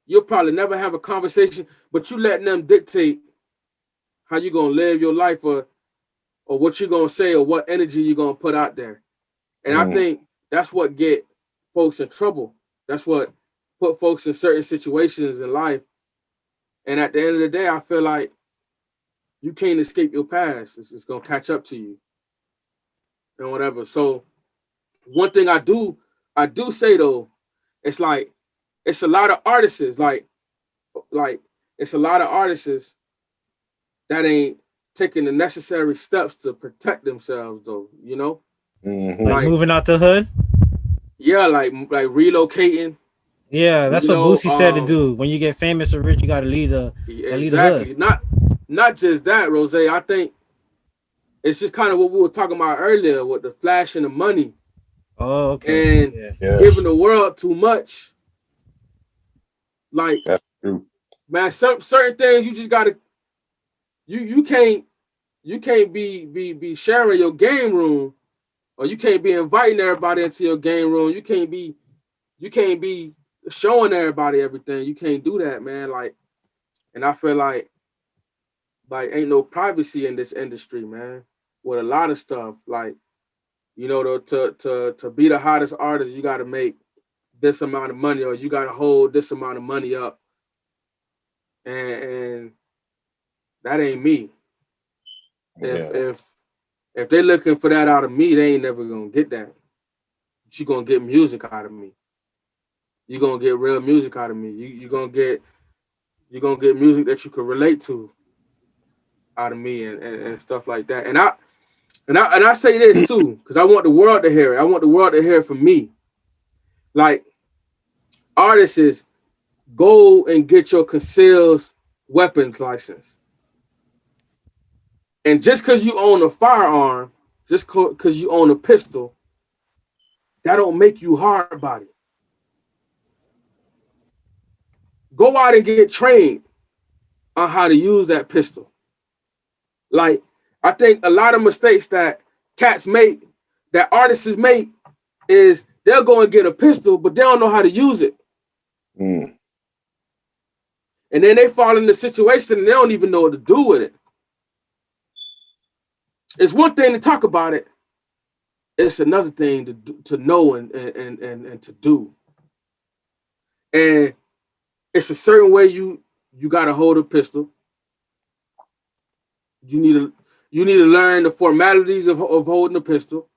you'll probably never have a conversation, but you letting them dictate how you gonna live your life or what you're gonna say or what energy you're gonna put out there. And I think that's what get folks in trouble. That's what put folks in certain situations in life. And at the end of the day, I feel like you can't escape your past. It's gonna catch up to you and whatever. So one thing I do say though, it's like it's a lot of artists like it's a lot of artists that ain't taking the necessary steps to protect themselves though, you know? Mm-hmm. Like moving out the hood? Yeah, like relocating. Yeah, that's what Boosie said to do. When you get famous or rich, you gotta leave the exactly. Not just that, Rose. I think it's just kind of what we were talking about earlier with the flash and the money. Oh, okay. And Yeah. giving the world too much. Like, That's true. man, certain things you just gotta you can't be sharing your game room, or you can't be inviting everybody into your game room. You can't be showing everybody everything. You can't do that, man. Like, and I feel like ain't no privacy in this industry, man. With a lot of stuff, like, you know, to be the hottest artist, you got to make this amount of money, or you got to hold this amount of money up, and that ain't me. Yeah. If they looking for that out of me, they ain't never gonna get that. You gonna get music out of me. You gonna get real music out of me. You gonna get music that you can relate to out of me, and stuff like that. And I say this too, because I want the world to hear it. I want the world to hear it from me. Like, artists is, go and get your concealed weapons license. And just because you own a firearm, just because you own a pistol, that don't make you hard body. Go out and get trained on how to use that pistol. Like, I think a lot of mistakes that cats make, that artists make, is they'll go and get a pistol, but they don't know how to use it. Mm. And then they fall in the situation and they don't even know what to do with it. It's one thing to talk about it. It's another thing to know and to do. And it's a certain way you got to hold a pistol. You need to learn the formalities of holding a pistol.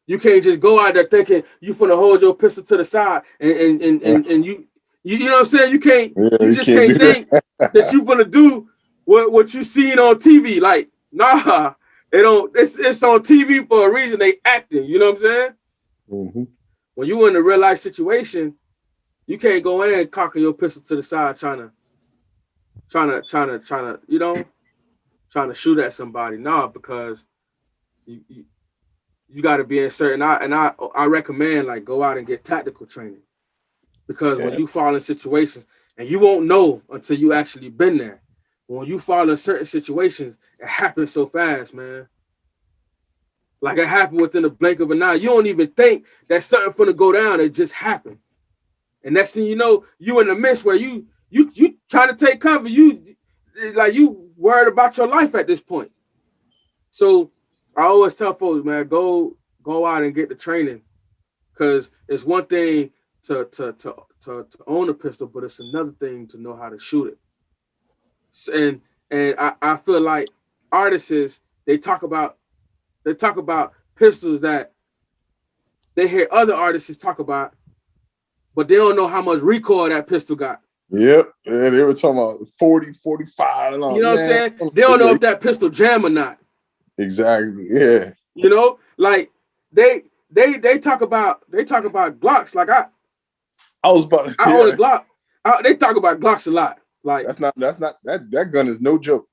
You can't just go out there thinking you finna hold your pistol to the side and you know what I'm saying? You just can't think that you gonna do what you seen on TV. Like, nah, they don't. It's on TV for a reason. They acting. You know what I'm saying? Mm-hmm. When you in a real life situation, you can't go in and cocking your pistol to the side trying to you know, trying to shoot at somebody. Nah, because you got to be in certain. I recommend, like, go out and get tactical training, because when you fall in situations, and you won't know until you actually been there. When you fall in certain situations, it happens so fast, man. Like, it happened within a blink of an eye. You don't even think that something finna go down. It just happened. And next thing you know, you in the midst where you trying to take cover. You worried about your life at this point. So I always tell folks, man, go out and get the training, because it's one thing to own a pistol, but it's another thing to know how to shoot it. And I feel like artists, they talk about pistols that they hear other artists talk about, but they don't know how much recoil that pistol got. Yep. Yeah, they were talking about 40, 45. And all. You know what I'm saying? They don't know if that pistol jam or not. Exactly. Yeah. You know, like they talk about Glocks. Like, I was about to, I own a Glock. They talk about Glocks a lot. Like, that gun is no joke.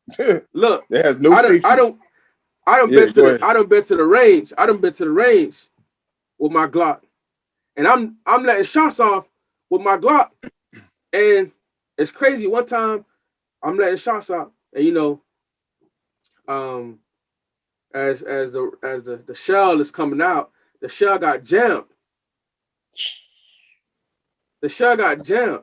Look, it has no safety. I done been to the range. I done been to the range with my Glock, and I'm letting shots off with my Glock, and it's crazy. One time I'm letting shots off, and you know, as the shell is coming out, the shell got jammed. The shell got jammed,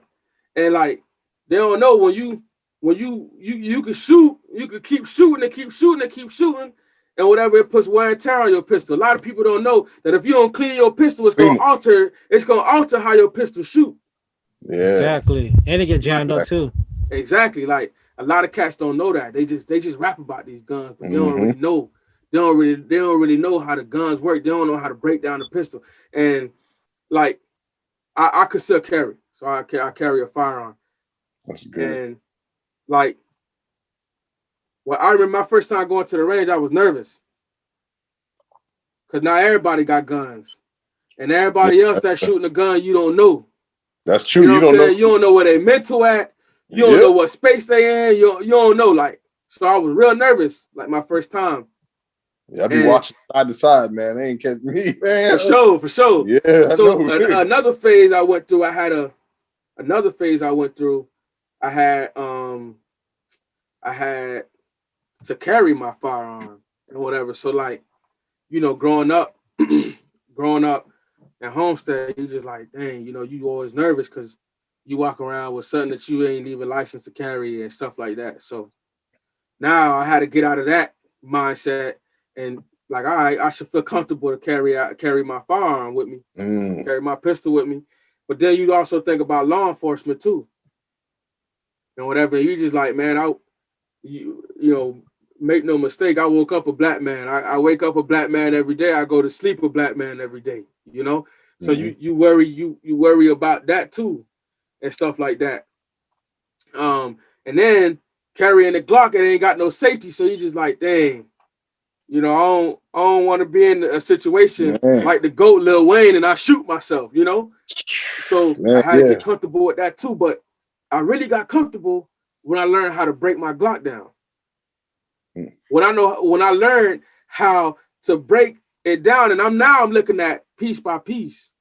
and like, they don't know when you can shoot, you can keep shooting and keep shooting and keep shooting, and whatever, it puts wear and tear on your pistol. A lot of people don't know that if you don't clean your pistol, it's gonna alter how your pistol shoot. Yeah, exactly, and it get jammed up too. Exactly, like, a lot of cats don't know that. They just rap about these guns, but they don't really know. They don't really know how the guns work. They don't know how to break down the pistol. And like, I could still carry, so I carry a firearm. That's good. And like, well, I remember my first time going to the range, I was nervous, because now everybody got guns, and everybody else that's shooting a gun, you don't know. That's true. You know what I'm saying? You don't know where they mental at. You don't know what space they in. You don't know. Like, so I was real nervous, like, my first time. Yeah, I be watching side to side, man. They ain't catch me, man. For sure. Yeah. So another phase I went through, I had to carry my firearm and whatever. So like, you know, growing up at Homestead, you just like, dang, you know, you always nervous because you walk around with something that you ain't even licensed to carry and stuff like that. So now I had to get out of that mindset and like, all right, I should feel comfortable to carry my firearm with me, carry my pistol with me. But then you also think about law enforcement too, and whatever. You just like, man, you know, make no mistake. I woke up a black man. I wake up a black man every day. I go to sleep a black man every day. You know, so you worry about that too, and stuff like that. And then carrying the Glock, it ain't got no safety, so you just like, dang, you know, I don't want to be in a situation like the GOAT Lil Wayne and I shoot myself, you know. So I had to get comfortable with that too, but I really got comfortable when I learned how to break my Glock down. When I learned how to break it down, and I'm looking at piece by piece.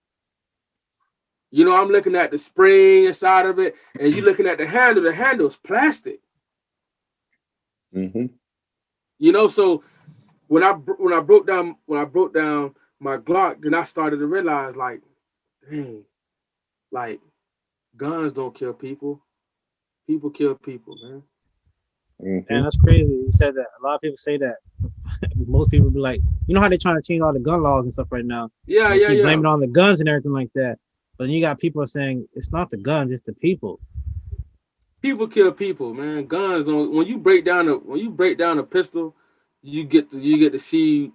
You know, I'm looking at the spring inside of it, and you looking at the handle. The handle's plastic. You know, so when I broke down my Glock, then I started to realize, like, dang, like guns don't kill people. People kill people, man. And that's crazy. You said that. A lot of people say that. Most people be like, you know how they're trying to change all the gun laws and stuff right now. Yeah, they keep blaming it on the guns and everything like that. But then you got people saying it's not the guns, it's the people. People kill people, man. Guns don't. When you break down a pistol, you get to see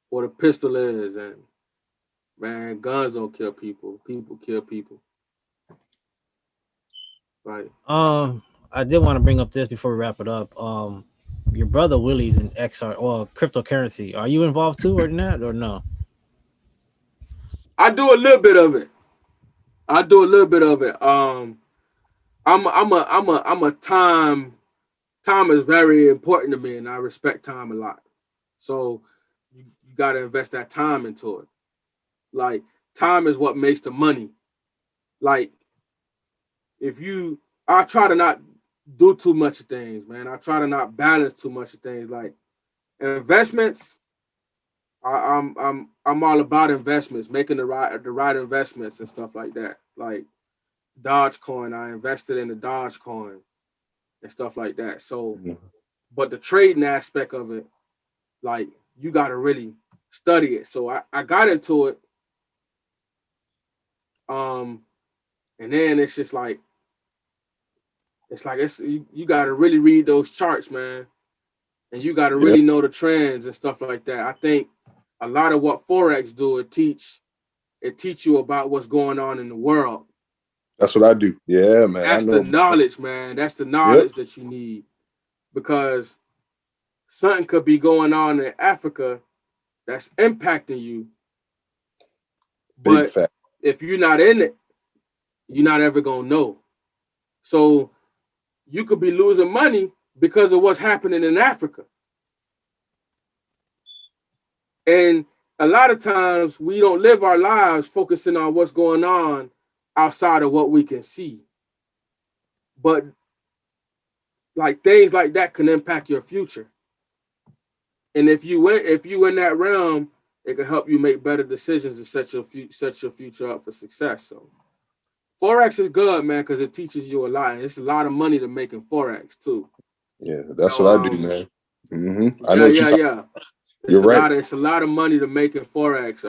what a pistol is, and man, guns don't kill people. People kill people. Right. I did want to bring up this before we wrap it up. Your brother Willie's in XR or cryptocurrency. Are you involved too, or not, or no? I do a little bit of it. I'm a time is very important to me, and I respect time a lot. So you got to invest that time into it. Like, time is what makes the money. Like, I try to not do too much of things, man. I try to not balance too much of things. Like investments, I'm all about investments, making the right investments and stuff like that. Like Dogecoin, I invested in the Dogecoin and stuff like that. So, but the trading aspect of it, like you got to really study it. So I got into it, and then it's just like you got to really read those charts, man, and you got to really know the trends and stuff like that. I think a lot of what Forex do, it teach you about what's going on in the world. That's what I do. Yeah, man. That's the knowledge, man. That's the knowledge that you need, because something could be going on in Africa that's impacting you. But if you're not in it, you're not ever gonna know. So you could be losing money because of what's happening in Africa. And a lot of times we don't live our lives focusing on what's going on outside of what we can see. But like things like that can impact your future. And if you in that realm, it can help you make better decisions and set your future up for success. So Forex is good, man, because it teaches you a lot. And it's a lot of money to make in Forex too. Yeah, that's what I do, man. I know You're right. It's a lot of money to make in Forex.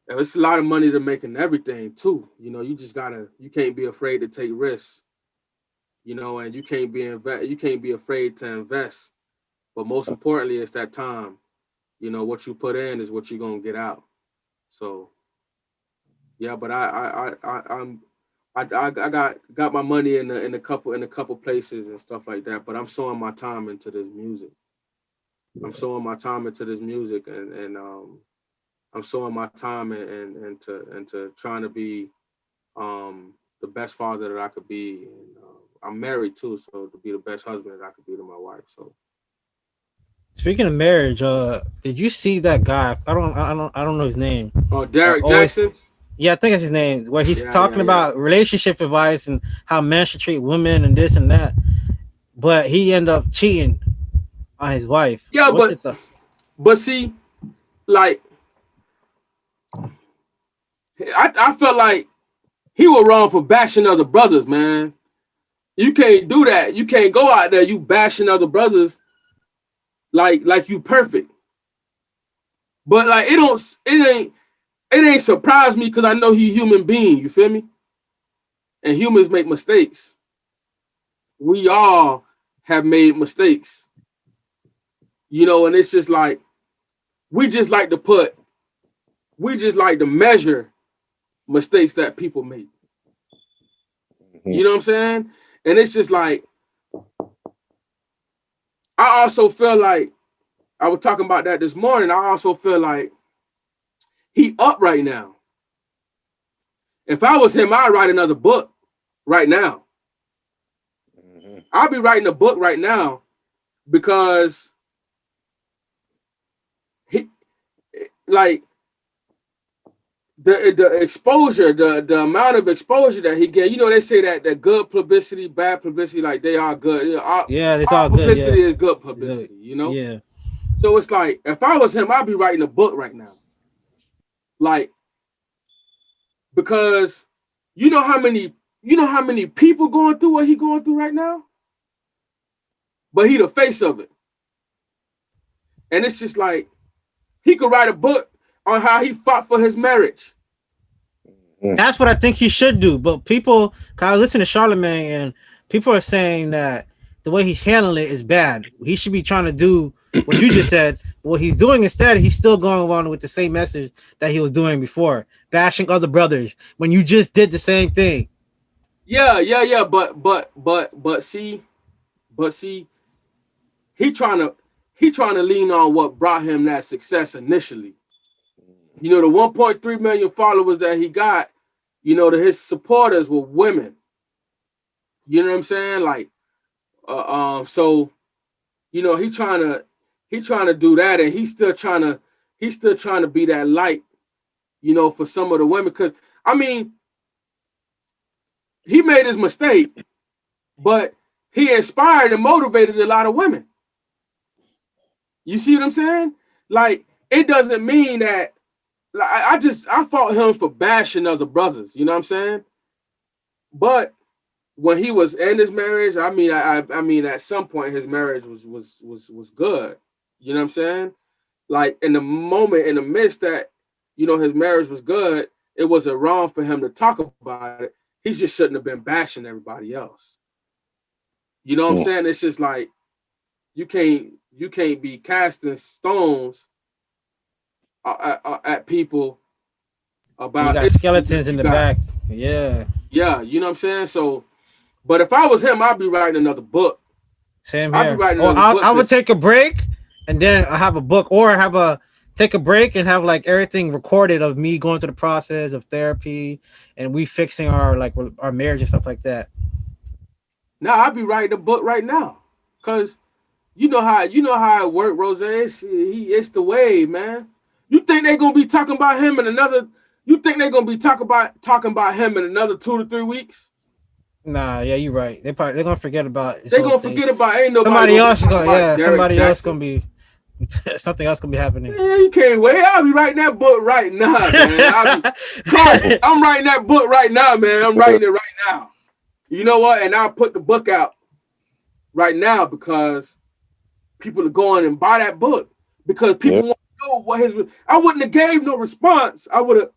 It's a lot of money to make in everything too. You know, you can't be afraid to take risks. You know, and you can't be afraid to invest. But most importantly, it's that time. You know, what you put in is what you're gonna get out. So, yeah, but I got my money in a couple places and stuff like that. But I'm sowing my time into this music. I'm sowing my time into this music, and I'm sowing my time into trying to be the best father that I could be. And, I'm married too, so to be the best husband that I could be to my wife. So Speaking of marriage, did you see that guy? I don't know his name. Oh, Derrick Always, Jaxn. yeah, I think that's his name. Where he's Yeah, yeah, talking yeah. about relationship advice and how men should treat women and this and that. But he ended up cheating on his wife. Yeah, What's your thought? but see, like I felt like he was wrong for bashing other brothers, man. You can't do that. You can't go out there you bashing other brothers like you perfect. But like it ain't surprised me because I know he human being. You feel me? And humans make mistakes. We all have made mistakes, and it's just like we just like to measure mistakes that people make. You know what I'm saying? And it's just like I also feel like I was talking about that this morning. I also feel like he up right now. If I was him, I'd write another book right now. I'll be writing a book right now because he like the exposure, the amount of exposure that he get. They say that good publicity, bad publicity, like they are good. Yeah, it's All all good. Yeah, publicity is good publicity. yeah. So it's like if I was him, I'd be writing a book right now. Like because you know how many people going through what he going through right now, but he the face of it, and it's just like he could write a book on how he fought for his marriage. That's what I think he should do. But people, cause I was listening to Charlemagne, and people are saying that the way he's handling it is bad. He should be trying to do what you just said. What he's doing instead, he's still going on with the same message that he was doing before, bashing other brothers when you just did the same thing. Yeah. But see, he trying to lean on what brought him that success initially. The 1.3 million followers that he got, his supporters were women. You know what I'm saying? Like, so he trying to do that, and he's still trying to be that light, for some of the women. Because I mean, he made his mistake, but he inspired and motivated a lot of women. You see what I'm saying? Like, it doesn't mean that. Like, I fought him for bashing other brothers. You know what I'm saying? But when he was in his marriage, I mean, at some point his marriage was good. You know what I'm saying? Like in the moment, in the midst that his marriage was good, it wasn't wrong for him to talk about it. He just shouldn't have been bashing everybody else. You know what I'm saying? It's just like you can't be casting stones at people about you got skeletons in the back. Yeah. Yeah, you know what I'm saying? So, but if I was him, I'd be writing another book. Same I'd be here. writing Or another book. I would take a break and then I have a book, or take a break and have like everything recorded of me going through the process of therapy and we fixing our marriage and stuff like that. Now I'd be writing a book right now, cause you know how it worked, Rose. It's the wave, man. You think they're gonna be talking about him in another? You think they're gonna be talking about him in another 2 to 3 weeks? Nah, yeah, you're right. They're gonna forget about this They're whole gonna thing. forget about ain't nobody Somebody gonna else is talk gonna about Derrick somebody Jaxn. else gonna be something else gonna be happening. Yeah, you can't wait. I'll be writing that book right now, man. I'm writing that book right now, man. I'm writing it right now. You know what? And I'll put the book out right now because people are going and buy that book because people want to know what his. I wouldn't have gave no response. I would have.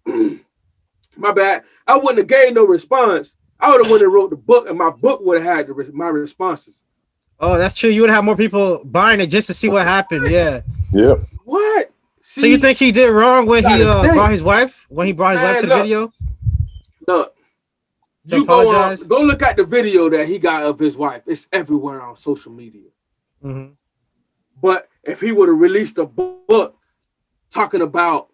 My bad. I wouldn't have gave no response. I would have went and wrote the book, and my book would have had my responses. Oh, that's true. You would have more people buying it just to see what happened. Yeah. Yeah. What? See, so you think he did wrong when he brought his wife to the look, video? Look, you go look at the video that he got of his wife. It's everywhere on social media. Mm-hmm. But if he would have released a book talking about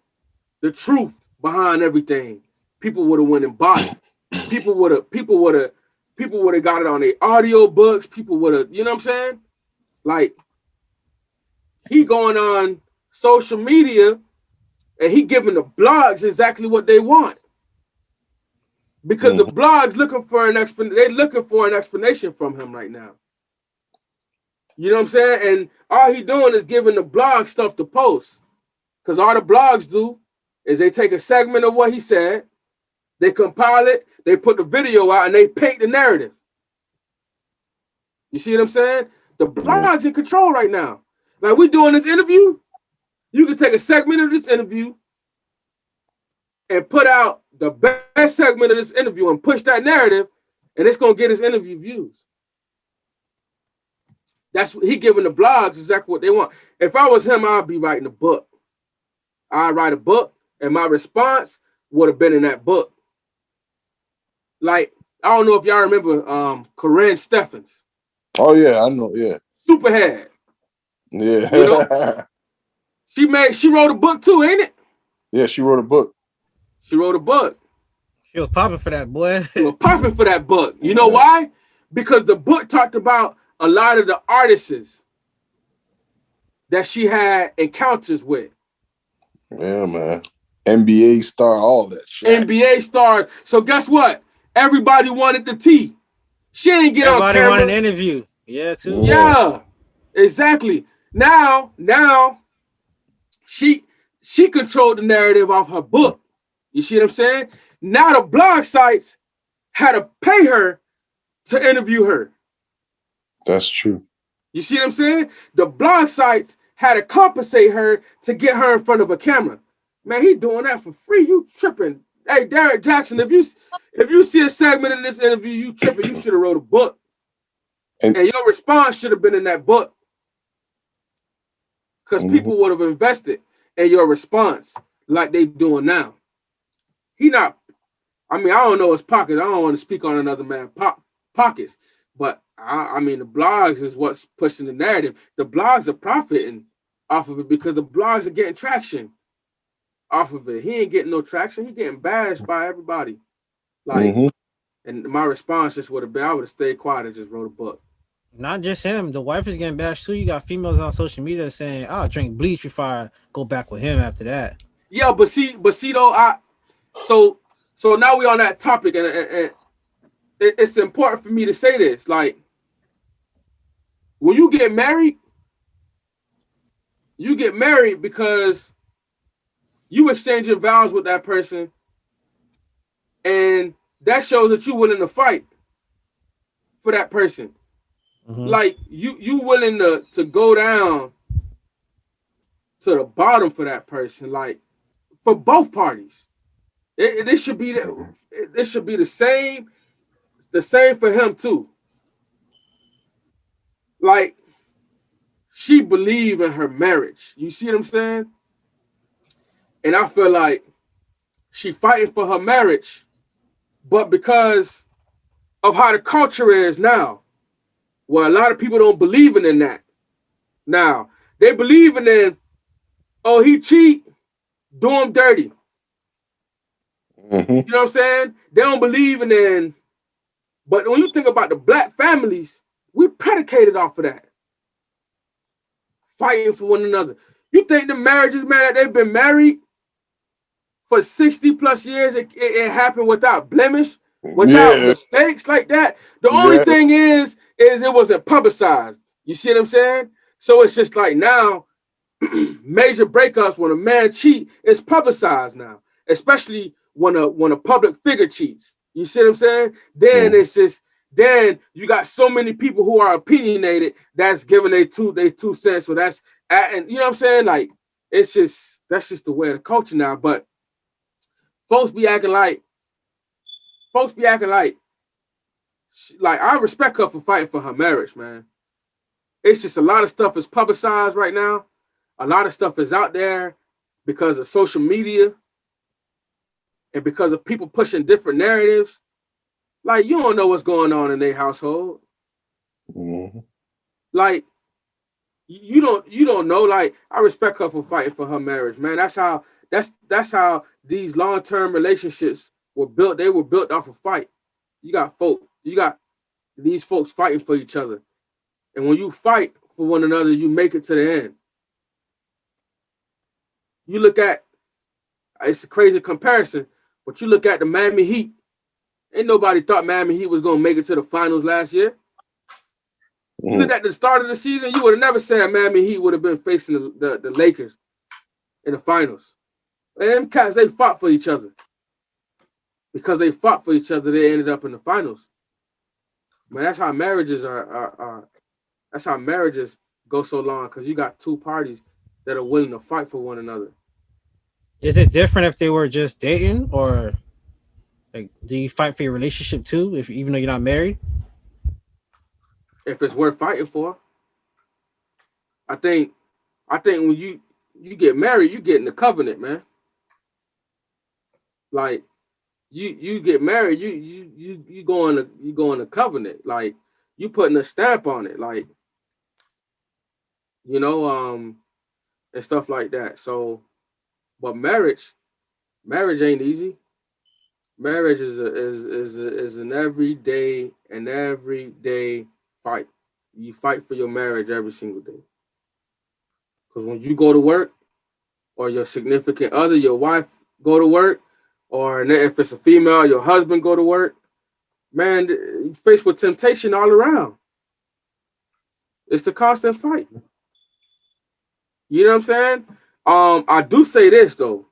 the truth behind everything, people would have went and bought it. People would have got it on their audio books. People would have, you know what I'm saying? Like, he going on social media and he giving the blogs exactly what they want. Because the blogs looking for an explanation, they looking for an explanation from him right now. You know what I'm saying? And all he doing is giving the blog stuff to post. Because all the blogs do is they take a segment of what he said, they compile it, they put the video out, and they paint the narrative. You see what I'm saying? The blog's in control right now. Like we doing this interview, you can take a segment of this interview and put out the best segment of this interview and push that narrative, and it's gonna get his interview views. That's what he giving the blogs exactly what they want. If I was him, I'd be writing a book. I'd write a book, and my response would have been in that book. Like, I don't know if y'all remember Corinne Steffens. Oh yeah, I know, yeah. Superhead. Yeah. You know? she wrote a book too, ain't it? Yeah, she wrote a book. She wrote a book. She was popping for that, boy. She was popping for that book. You know why? Because the book talked about a lot of the artists that she had encounters with. Yeah, man. NBA star, all that shit. NBA star. So guess what? Everybody wanted the tea. She ain't get on camera. Everybody wanted an interview. Yeah, too. Yeah, exactly. Now she controlled the narrative of her book. You see what I'm saying? Now the blog sites had to pay her to interview her. That's true. You see what I'm saying? The blog sites had to compensate her to get her in front of a camera. Man, he doing that for free. You tripping. Hey, Derrick Jaxn, if you see a segment in this interview, you tripping, you should have wrote a book. And your response should have been in that book. Because people would have invested in your response like they doing now. I don't know his pockets. I don't want to speak on another man's pockets. But I mean, the blogs is what's pushing the narrative. The blogs are profiting off of it because the blogs are getting traction off of it. He ain't getting no traction. He getting bashed by everybody. Like, and my response just would have been, I would have stayed quiet and just wrote a book. Not just him. The wife is getting bashed too. You got females on social media saying, "I'll drink bleach before I go back with him after that." Yeah, but see though, so now we on that topic, and it's important for me to say this. Like, when you get married because you exchanging vows with that person, and that shows that you're willing to fight for that person. Like you willing to go down to the bottom for that person, like for both parties. This should be the same for him too. Like, she believed in her marriage. You see what I'm saying? And I feel like she fighting for her marriage, but because of how the culture is now, well, a lot of people don't believe in that. Now, they believe in, oh, he cheat, do him dirty. You know what I'm saying? They don't believe in, but when you think about the black families, we predicated off of that. Fighting for one another. You think the marriages, man, that they've been married for 60 plus years, it happened without blemish, without mistakes like that? The only thing is it wasn't publicized. You see what I'm saying? So it's just like now, major breakups when a man cheat is publicized now, especially when a public figure cheats. You see what I'm saying? Then it's just, then you got so many people who are opinionated that's giving their two cents. So that's, and you know what I'm saying? Like, that's just the way of the culture now. But folks be acting like I respect her for fighting for her marriage, man. It's just a lot of stuff is publicized right now. A lot of stuff is out there because of social media and because of people pushing different narratives. Like, you don't know what's going on in their household. Like, you don't know. Like, I respect her for fighting for her marriage, man. That's how these long-term relationships were built. They were built off a fight. You got these folks fighting for each other. And when you fight for one another, you make it to the end. You look at, it's a crazy comparison, but you look at the Miami Heat. Ain't nobody thought Miami Heat was gonna make it to the finals last year. You look at the start of the season, you would have never said Miami Heat would have been facing the Lakers in the finals. And them cats, they fought for each other. Because they fought for each other, they ended up in the finals. Man, that's how marriages are. That's how marriages go so long, because you got two parties that are willing to fight for one another. Is it different if they were just dating, or like do you fight for your relationship too, if even though you're not married? If it's worth fighting for, I think when you get married, you get in the covenant, man. Like you get married, you go in a covenant, like you putting a stamp on it, like and stuff like that. So, but marriage ain't easy. Marriage is an everyday fight. You fight for your marriage every single day. Because when you go to work, or your significant other, your wife, go to work, or if it's a female, your husband go to work, man, you're faced with temptation all around. It's a constant fight. You know what I'm saying? I do say this though,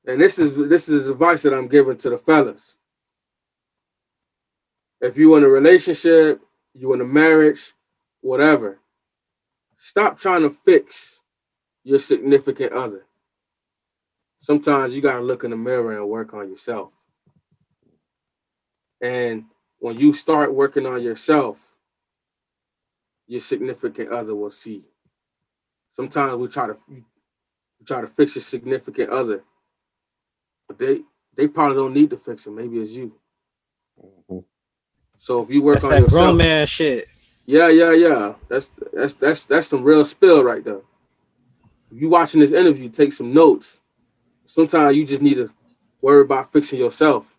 and this is advice that I'm giving to the fellas. If you in a relationship, you in a marriage, whatever, stop trying to fix your significant other. Sometimes you gotta look in the mirror and work on yourself. And when you start working on yourself, your significant other will see. Sometimes we try to fix your significant other, but they probably don't need to fix it. Maybe it's you. Mhm. So if you work That's on that yourself, grown man shit. yeah. That's some real spill right there. If you watching this interview, take some notes. Sometimes you just need to worry about fixing yourself.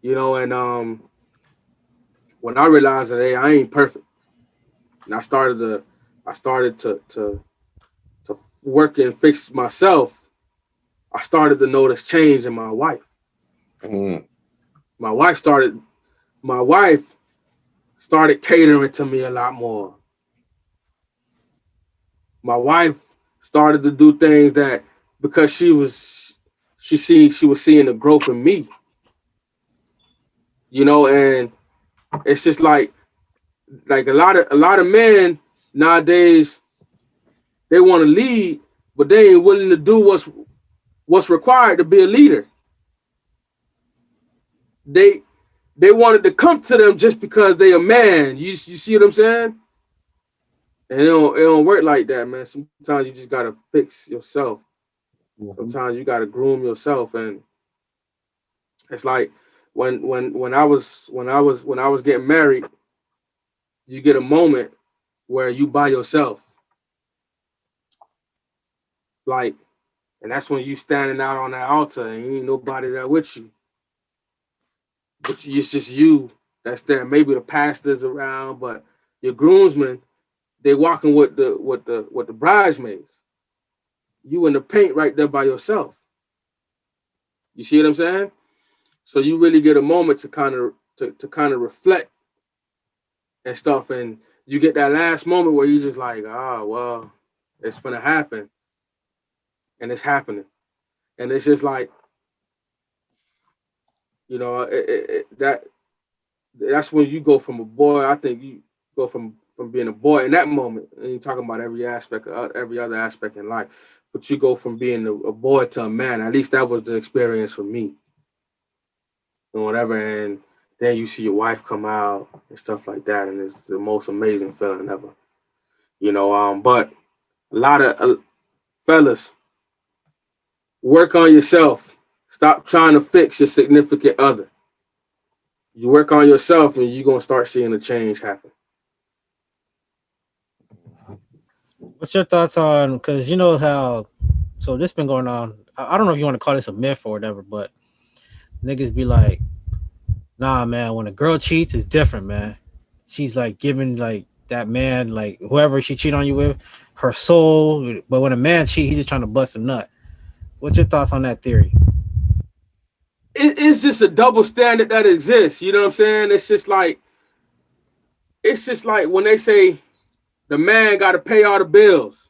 And when I realized that, hey, I ain't perfect, and I started to work and fix myself, I started to notice change in my wife. Mhm. My wife started catering to me a lot more. My wife started to do things that, because she was seeing the growth in me, and it's just like a lot of men nowadays, they want to lead, but they ain't willing to do what's required to be a leader. They wanted to come to them just because they a man. You see what I'm saying? And it don't work like that, man. Sometimes you just gotta fix yourself. Mhm. Sometimes you gotta groom yourself, and it's like when I was getting married, you get a moment where you by yourself, like, and that's when you standing out on that altar and ain't nobody there with you, but it's just you that's there. Maybe the pastor's around, but your groomsmen, they walking with the bridesmaids. You in the paint right there by yourself. You see what I'm saying? So you really get a moment to kind of reflect and stuff, and you get that last moment where you just like, well, it's gonna happen, and it's happening, and it's just like, that's when you go from a boy. I think you go from being a boy in that moment, and you're talking about every other aspect in life, but you go from being a boy to a man. At least that was the experience for me, and whatever. And then you see your wife come out and stuff like that, and it's the most amazing feeling ever. But a lot of fellas, work on yourself. Stop trying to fix your significant other. You work on yourself, and you're gonna start seeing a change happen. What's your thoughts on, because you know how, so this been going on. I don't know if you want to call this a myth or whatever, but niggas be like, nah, man, when a girl cheats, it's different, man. She's like giving like that man, like whoever she cheat on you with, her soul. But when a man cheat, he's just trying to bust a nut. What's your thoughts on that theory? It's just a double standard that exists. You know what I'm saying? It's just like when they say the man got to pay all the bills.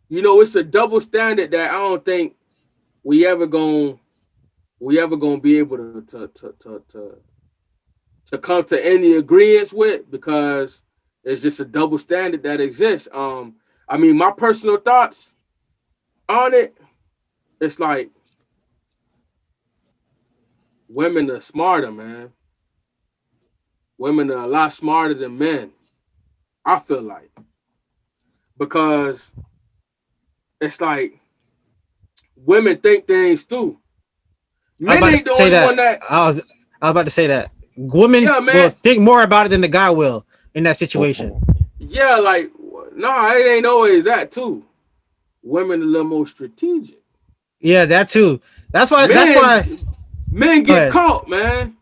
You know, it's a double standard that I don't think we ever gonna be able to come to any agreements with, because it's just a double standard that exists. I mean, my personal thoughts on it, it's like women are smarter, man. Women are a lot smarter than men. I feel like, because it's like women think things through. I was Men about ain't to the say only that. one that. I was about to say that women Yeah, will man. think more about it than the guy will in that situation. Yeah, like nah, it ain't always that too. Women a little more strategic. Yeah, that too. That's why. That's why. Men Go get ahead. caught, man.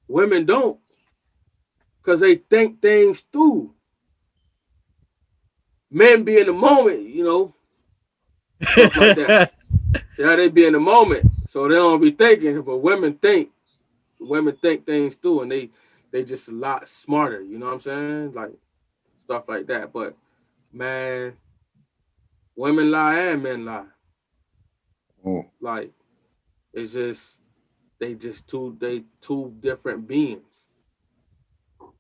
Women don't, because they think things through. Men be in the moment, you know, stuff like that. Yeah, they be in the moment, so they don't be thinking. But women think. Women think things through, and they just a lot smarter. You know what I'm saying? Like stuff like that. But man, women lie and men lie. Like it's just they two different beings.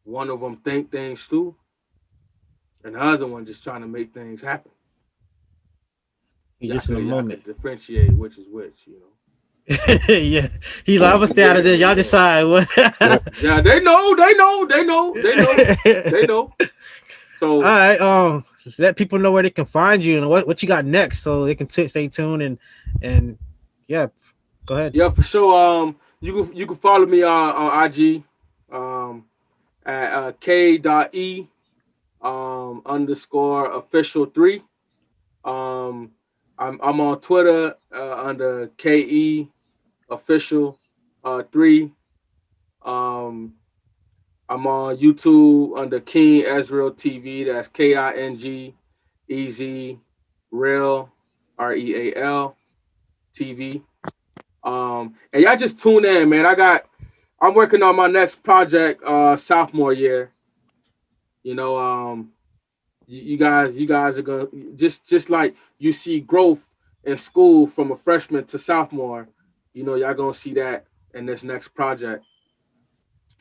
One of them think things through, and the other one just trying to make things happen. You just in the Y'all moment. could differentiate which is which, you know. Yeah, he's like, I'm gonna stay out of this. Y'all decide. What? Yeah, they know. All So right. Let people know where they can find you and what you got next, so they can stay tuned and yeah, go ahead. yeah, for sure. You can follow me on IG, at k.e underscore official 3. Um, I'm on Twitter under ke official 3. Um, I'm on YouTube under King Ezreal TV. That's KingEz Real REAL TV. And y'all just tune in, man. I'm working on my next project, sophomore year. You know, you guys are gonna just like you see growth in school from a freshman to sophomore. You know, y'all gonna see that in this next project.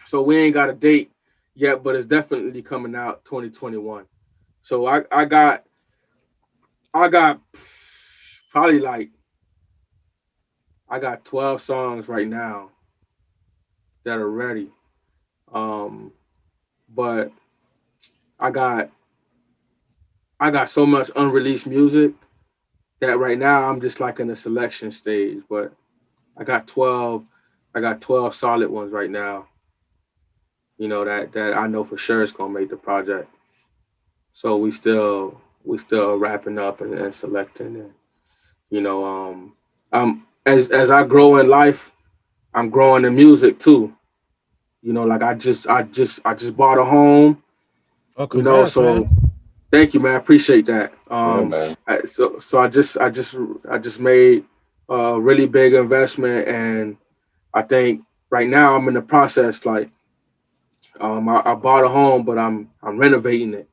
So we ain't got a date yet, but it's definitely coming out 2021. So I got probably like I got 12 songs right now that are ready. Um, but I got I got so much unreleased music that right now I'm just like in the selection stage. But I got 12 I got 12 solid ones right now. You know that I know for sure is gonna make the project. So we still wrapping up and selecting, and you know as I grow in life, I'm growing in music too. You know, like I just bought a home. Oh, You know, congrats, man. so thank you, man. I appreciate that. Yeah, man. So I just made a really big investment, and I think right now I'm in the process. Like, I bought a home, but I'm renovating it.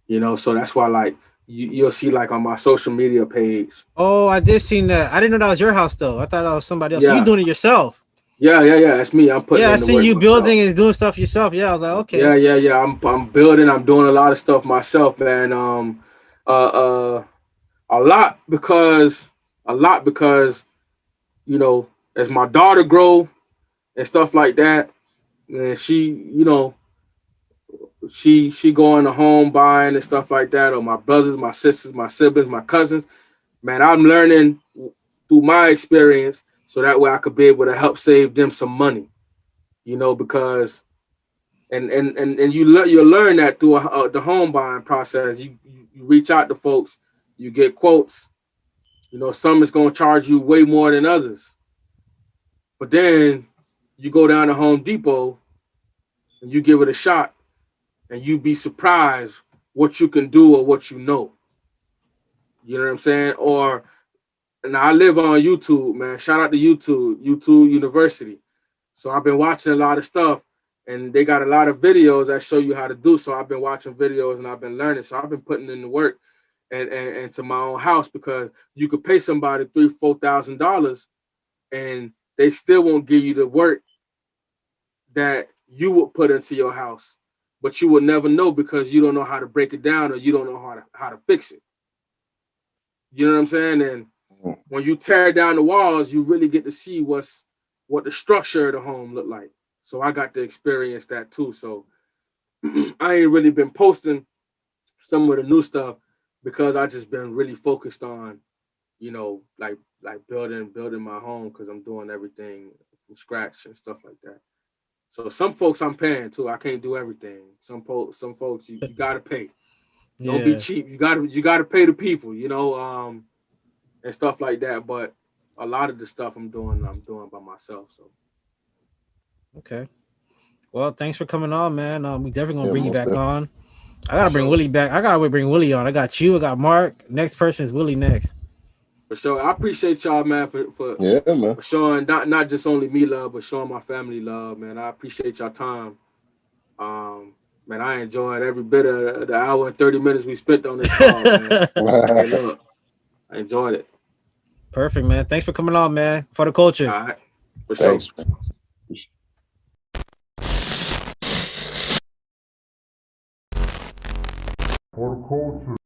You know, so that's why like you'll see like on my social media page. Oh, I did seen that. I didn't know that was your house though. I thought that was somebody else. So you Yeah, doing it yourself? yeah. That's me. I'm putting Yeah, I in the seen work you myself. building and doing stuff yourself. Yeah, I was like, okay. Yeah. I'm building. I'm doing a lot of stuff myself, man. Uh, uh, a lot because you know, as my daughter grow and stuff like that, and she, you know, she going to home buying and stuff like that, or my brothers, my sisters, my siblings, my cousins. Man, I'm learning through my experience, so that way I could be able to help save them some money. You know, because and you learn that through the home buying process. You reach out to folks, you get quotes. You know, some is gonna charge you way more than others, but then you go down to Home Depot and you give it a shot, and you be surprised what you can do or what you know. You know what I'm saying? Or and I live on YouTube, man. Shout out to YouTube University. So I've been watching a lot of stuff, and they got a lot of videos that show you how to do. So I've been watching videos and I've been learning. So I've been putting in the work and to my own house, because you could pay somebody $3,000-$4,000 and they still won't give you the work that you would put into your house. But you will never know because you don't know how to break it down or you don't know how to fix it. You know what I'm saying? And when you tear down the walls, you really get to see what the structure of the home look like. So I got to experience that too. So I ain't really been posting some of the new stuff because I just been really focused on, like building my home, because I'm doing everything from scratch and stuff like that. So some folks I'm paying too. I can't do everything. Some folks you gotta pay. Don't be Yeah. cheap. You gotta pay the people, and stuff like that. But a lot of the stuff I'm doing by myself. So Okay. Well, thanks for coming on, man. We definitely gonna Yeah, bring you most back definitely. on. I gotta bring sure. Willie back. I gotta bring Willie on. I got you. I got Mark. Next person is Willie next. For sure. I appreciate y'all, man, for Yeah, man. showing not just only me love, but showing my family love, man. I appreciate y'all time. Man, I enjoyed every bit of the hour and 30 minutes we spent on this call, man. Hey, look, I enjoyed it. Perfect, man. Thanks for coming on, man. For the culture. All right. For sure. Thanks. For the culture.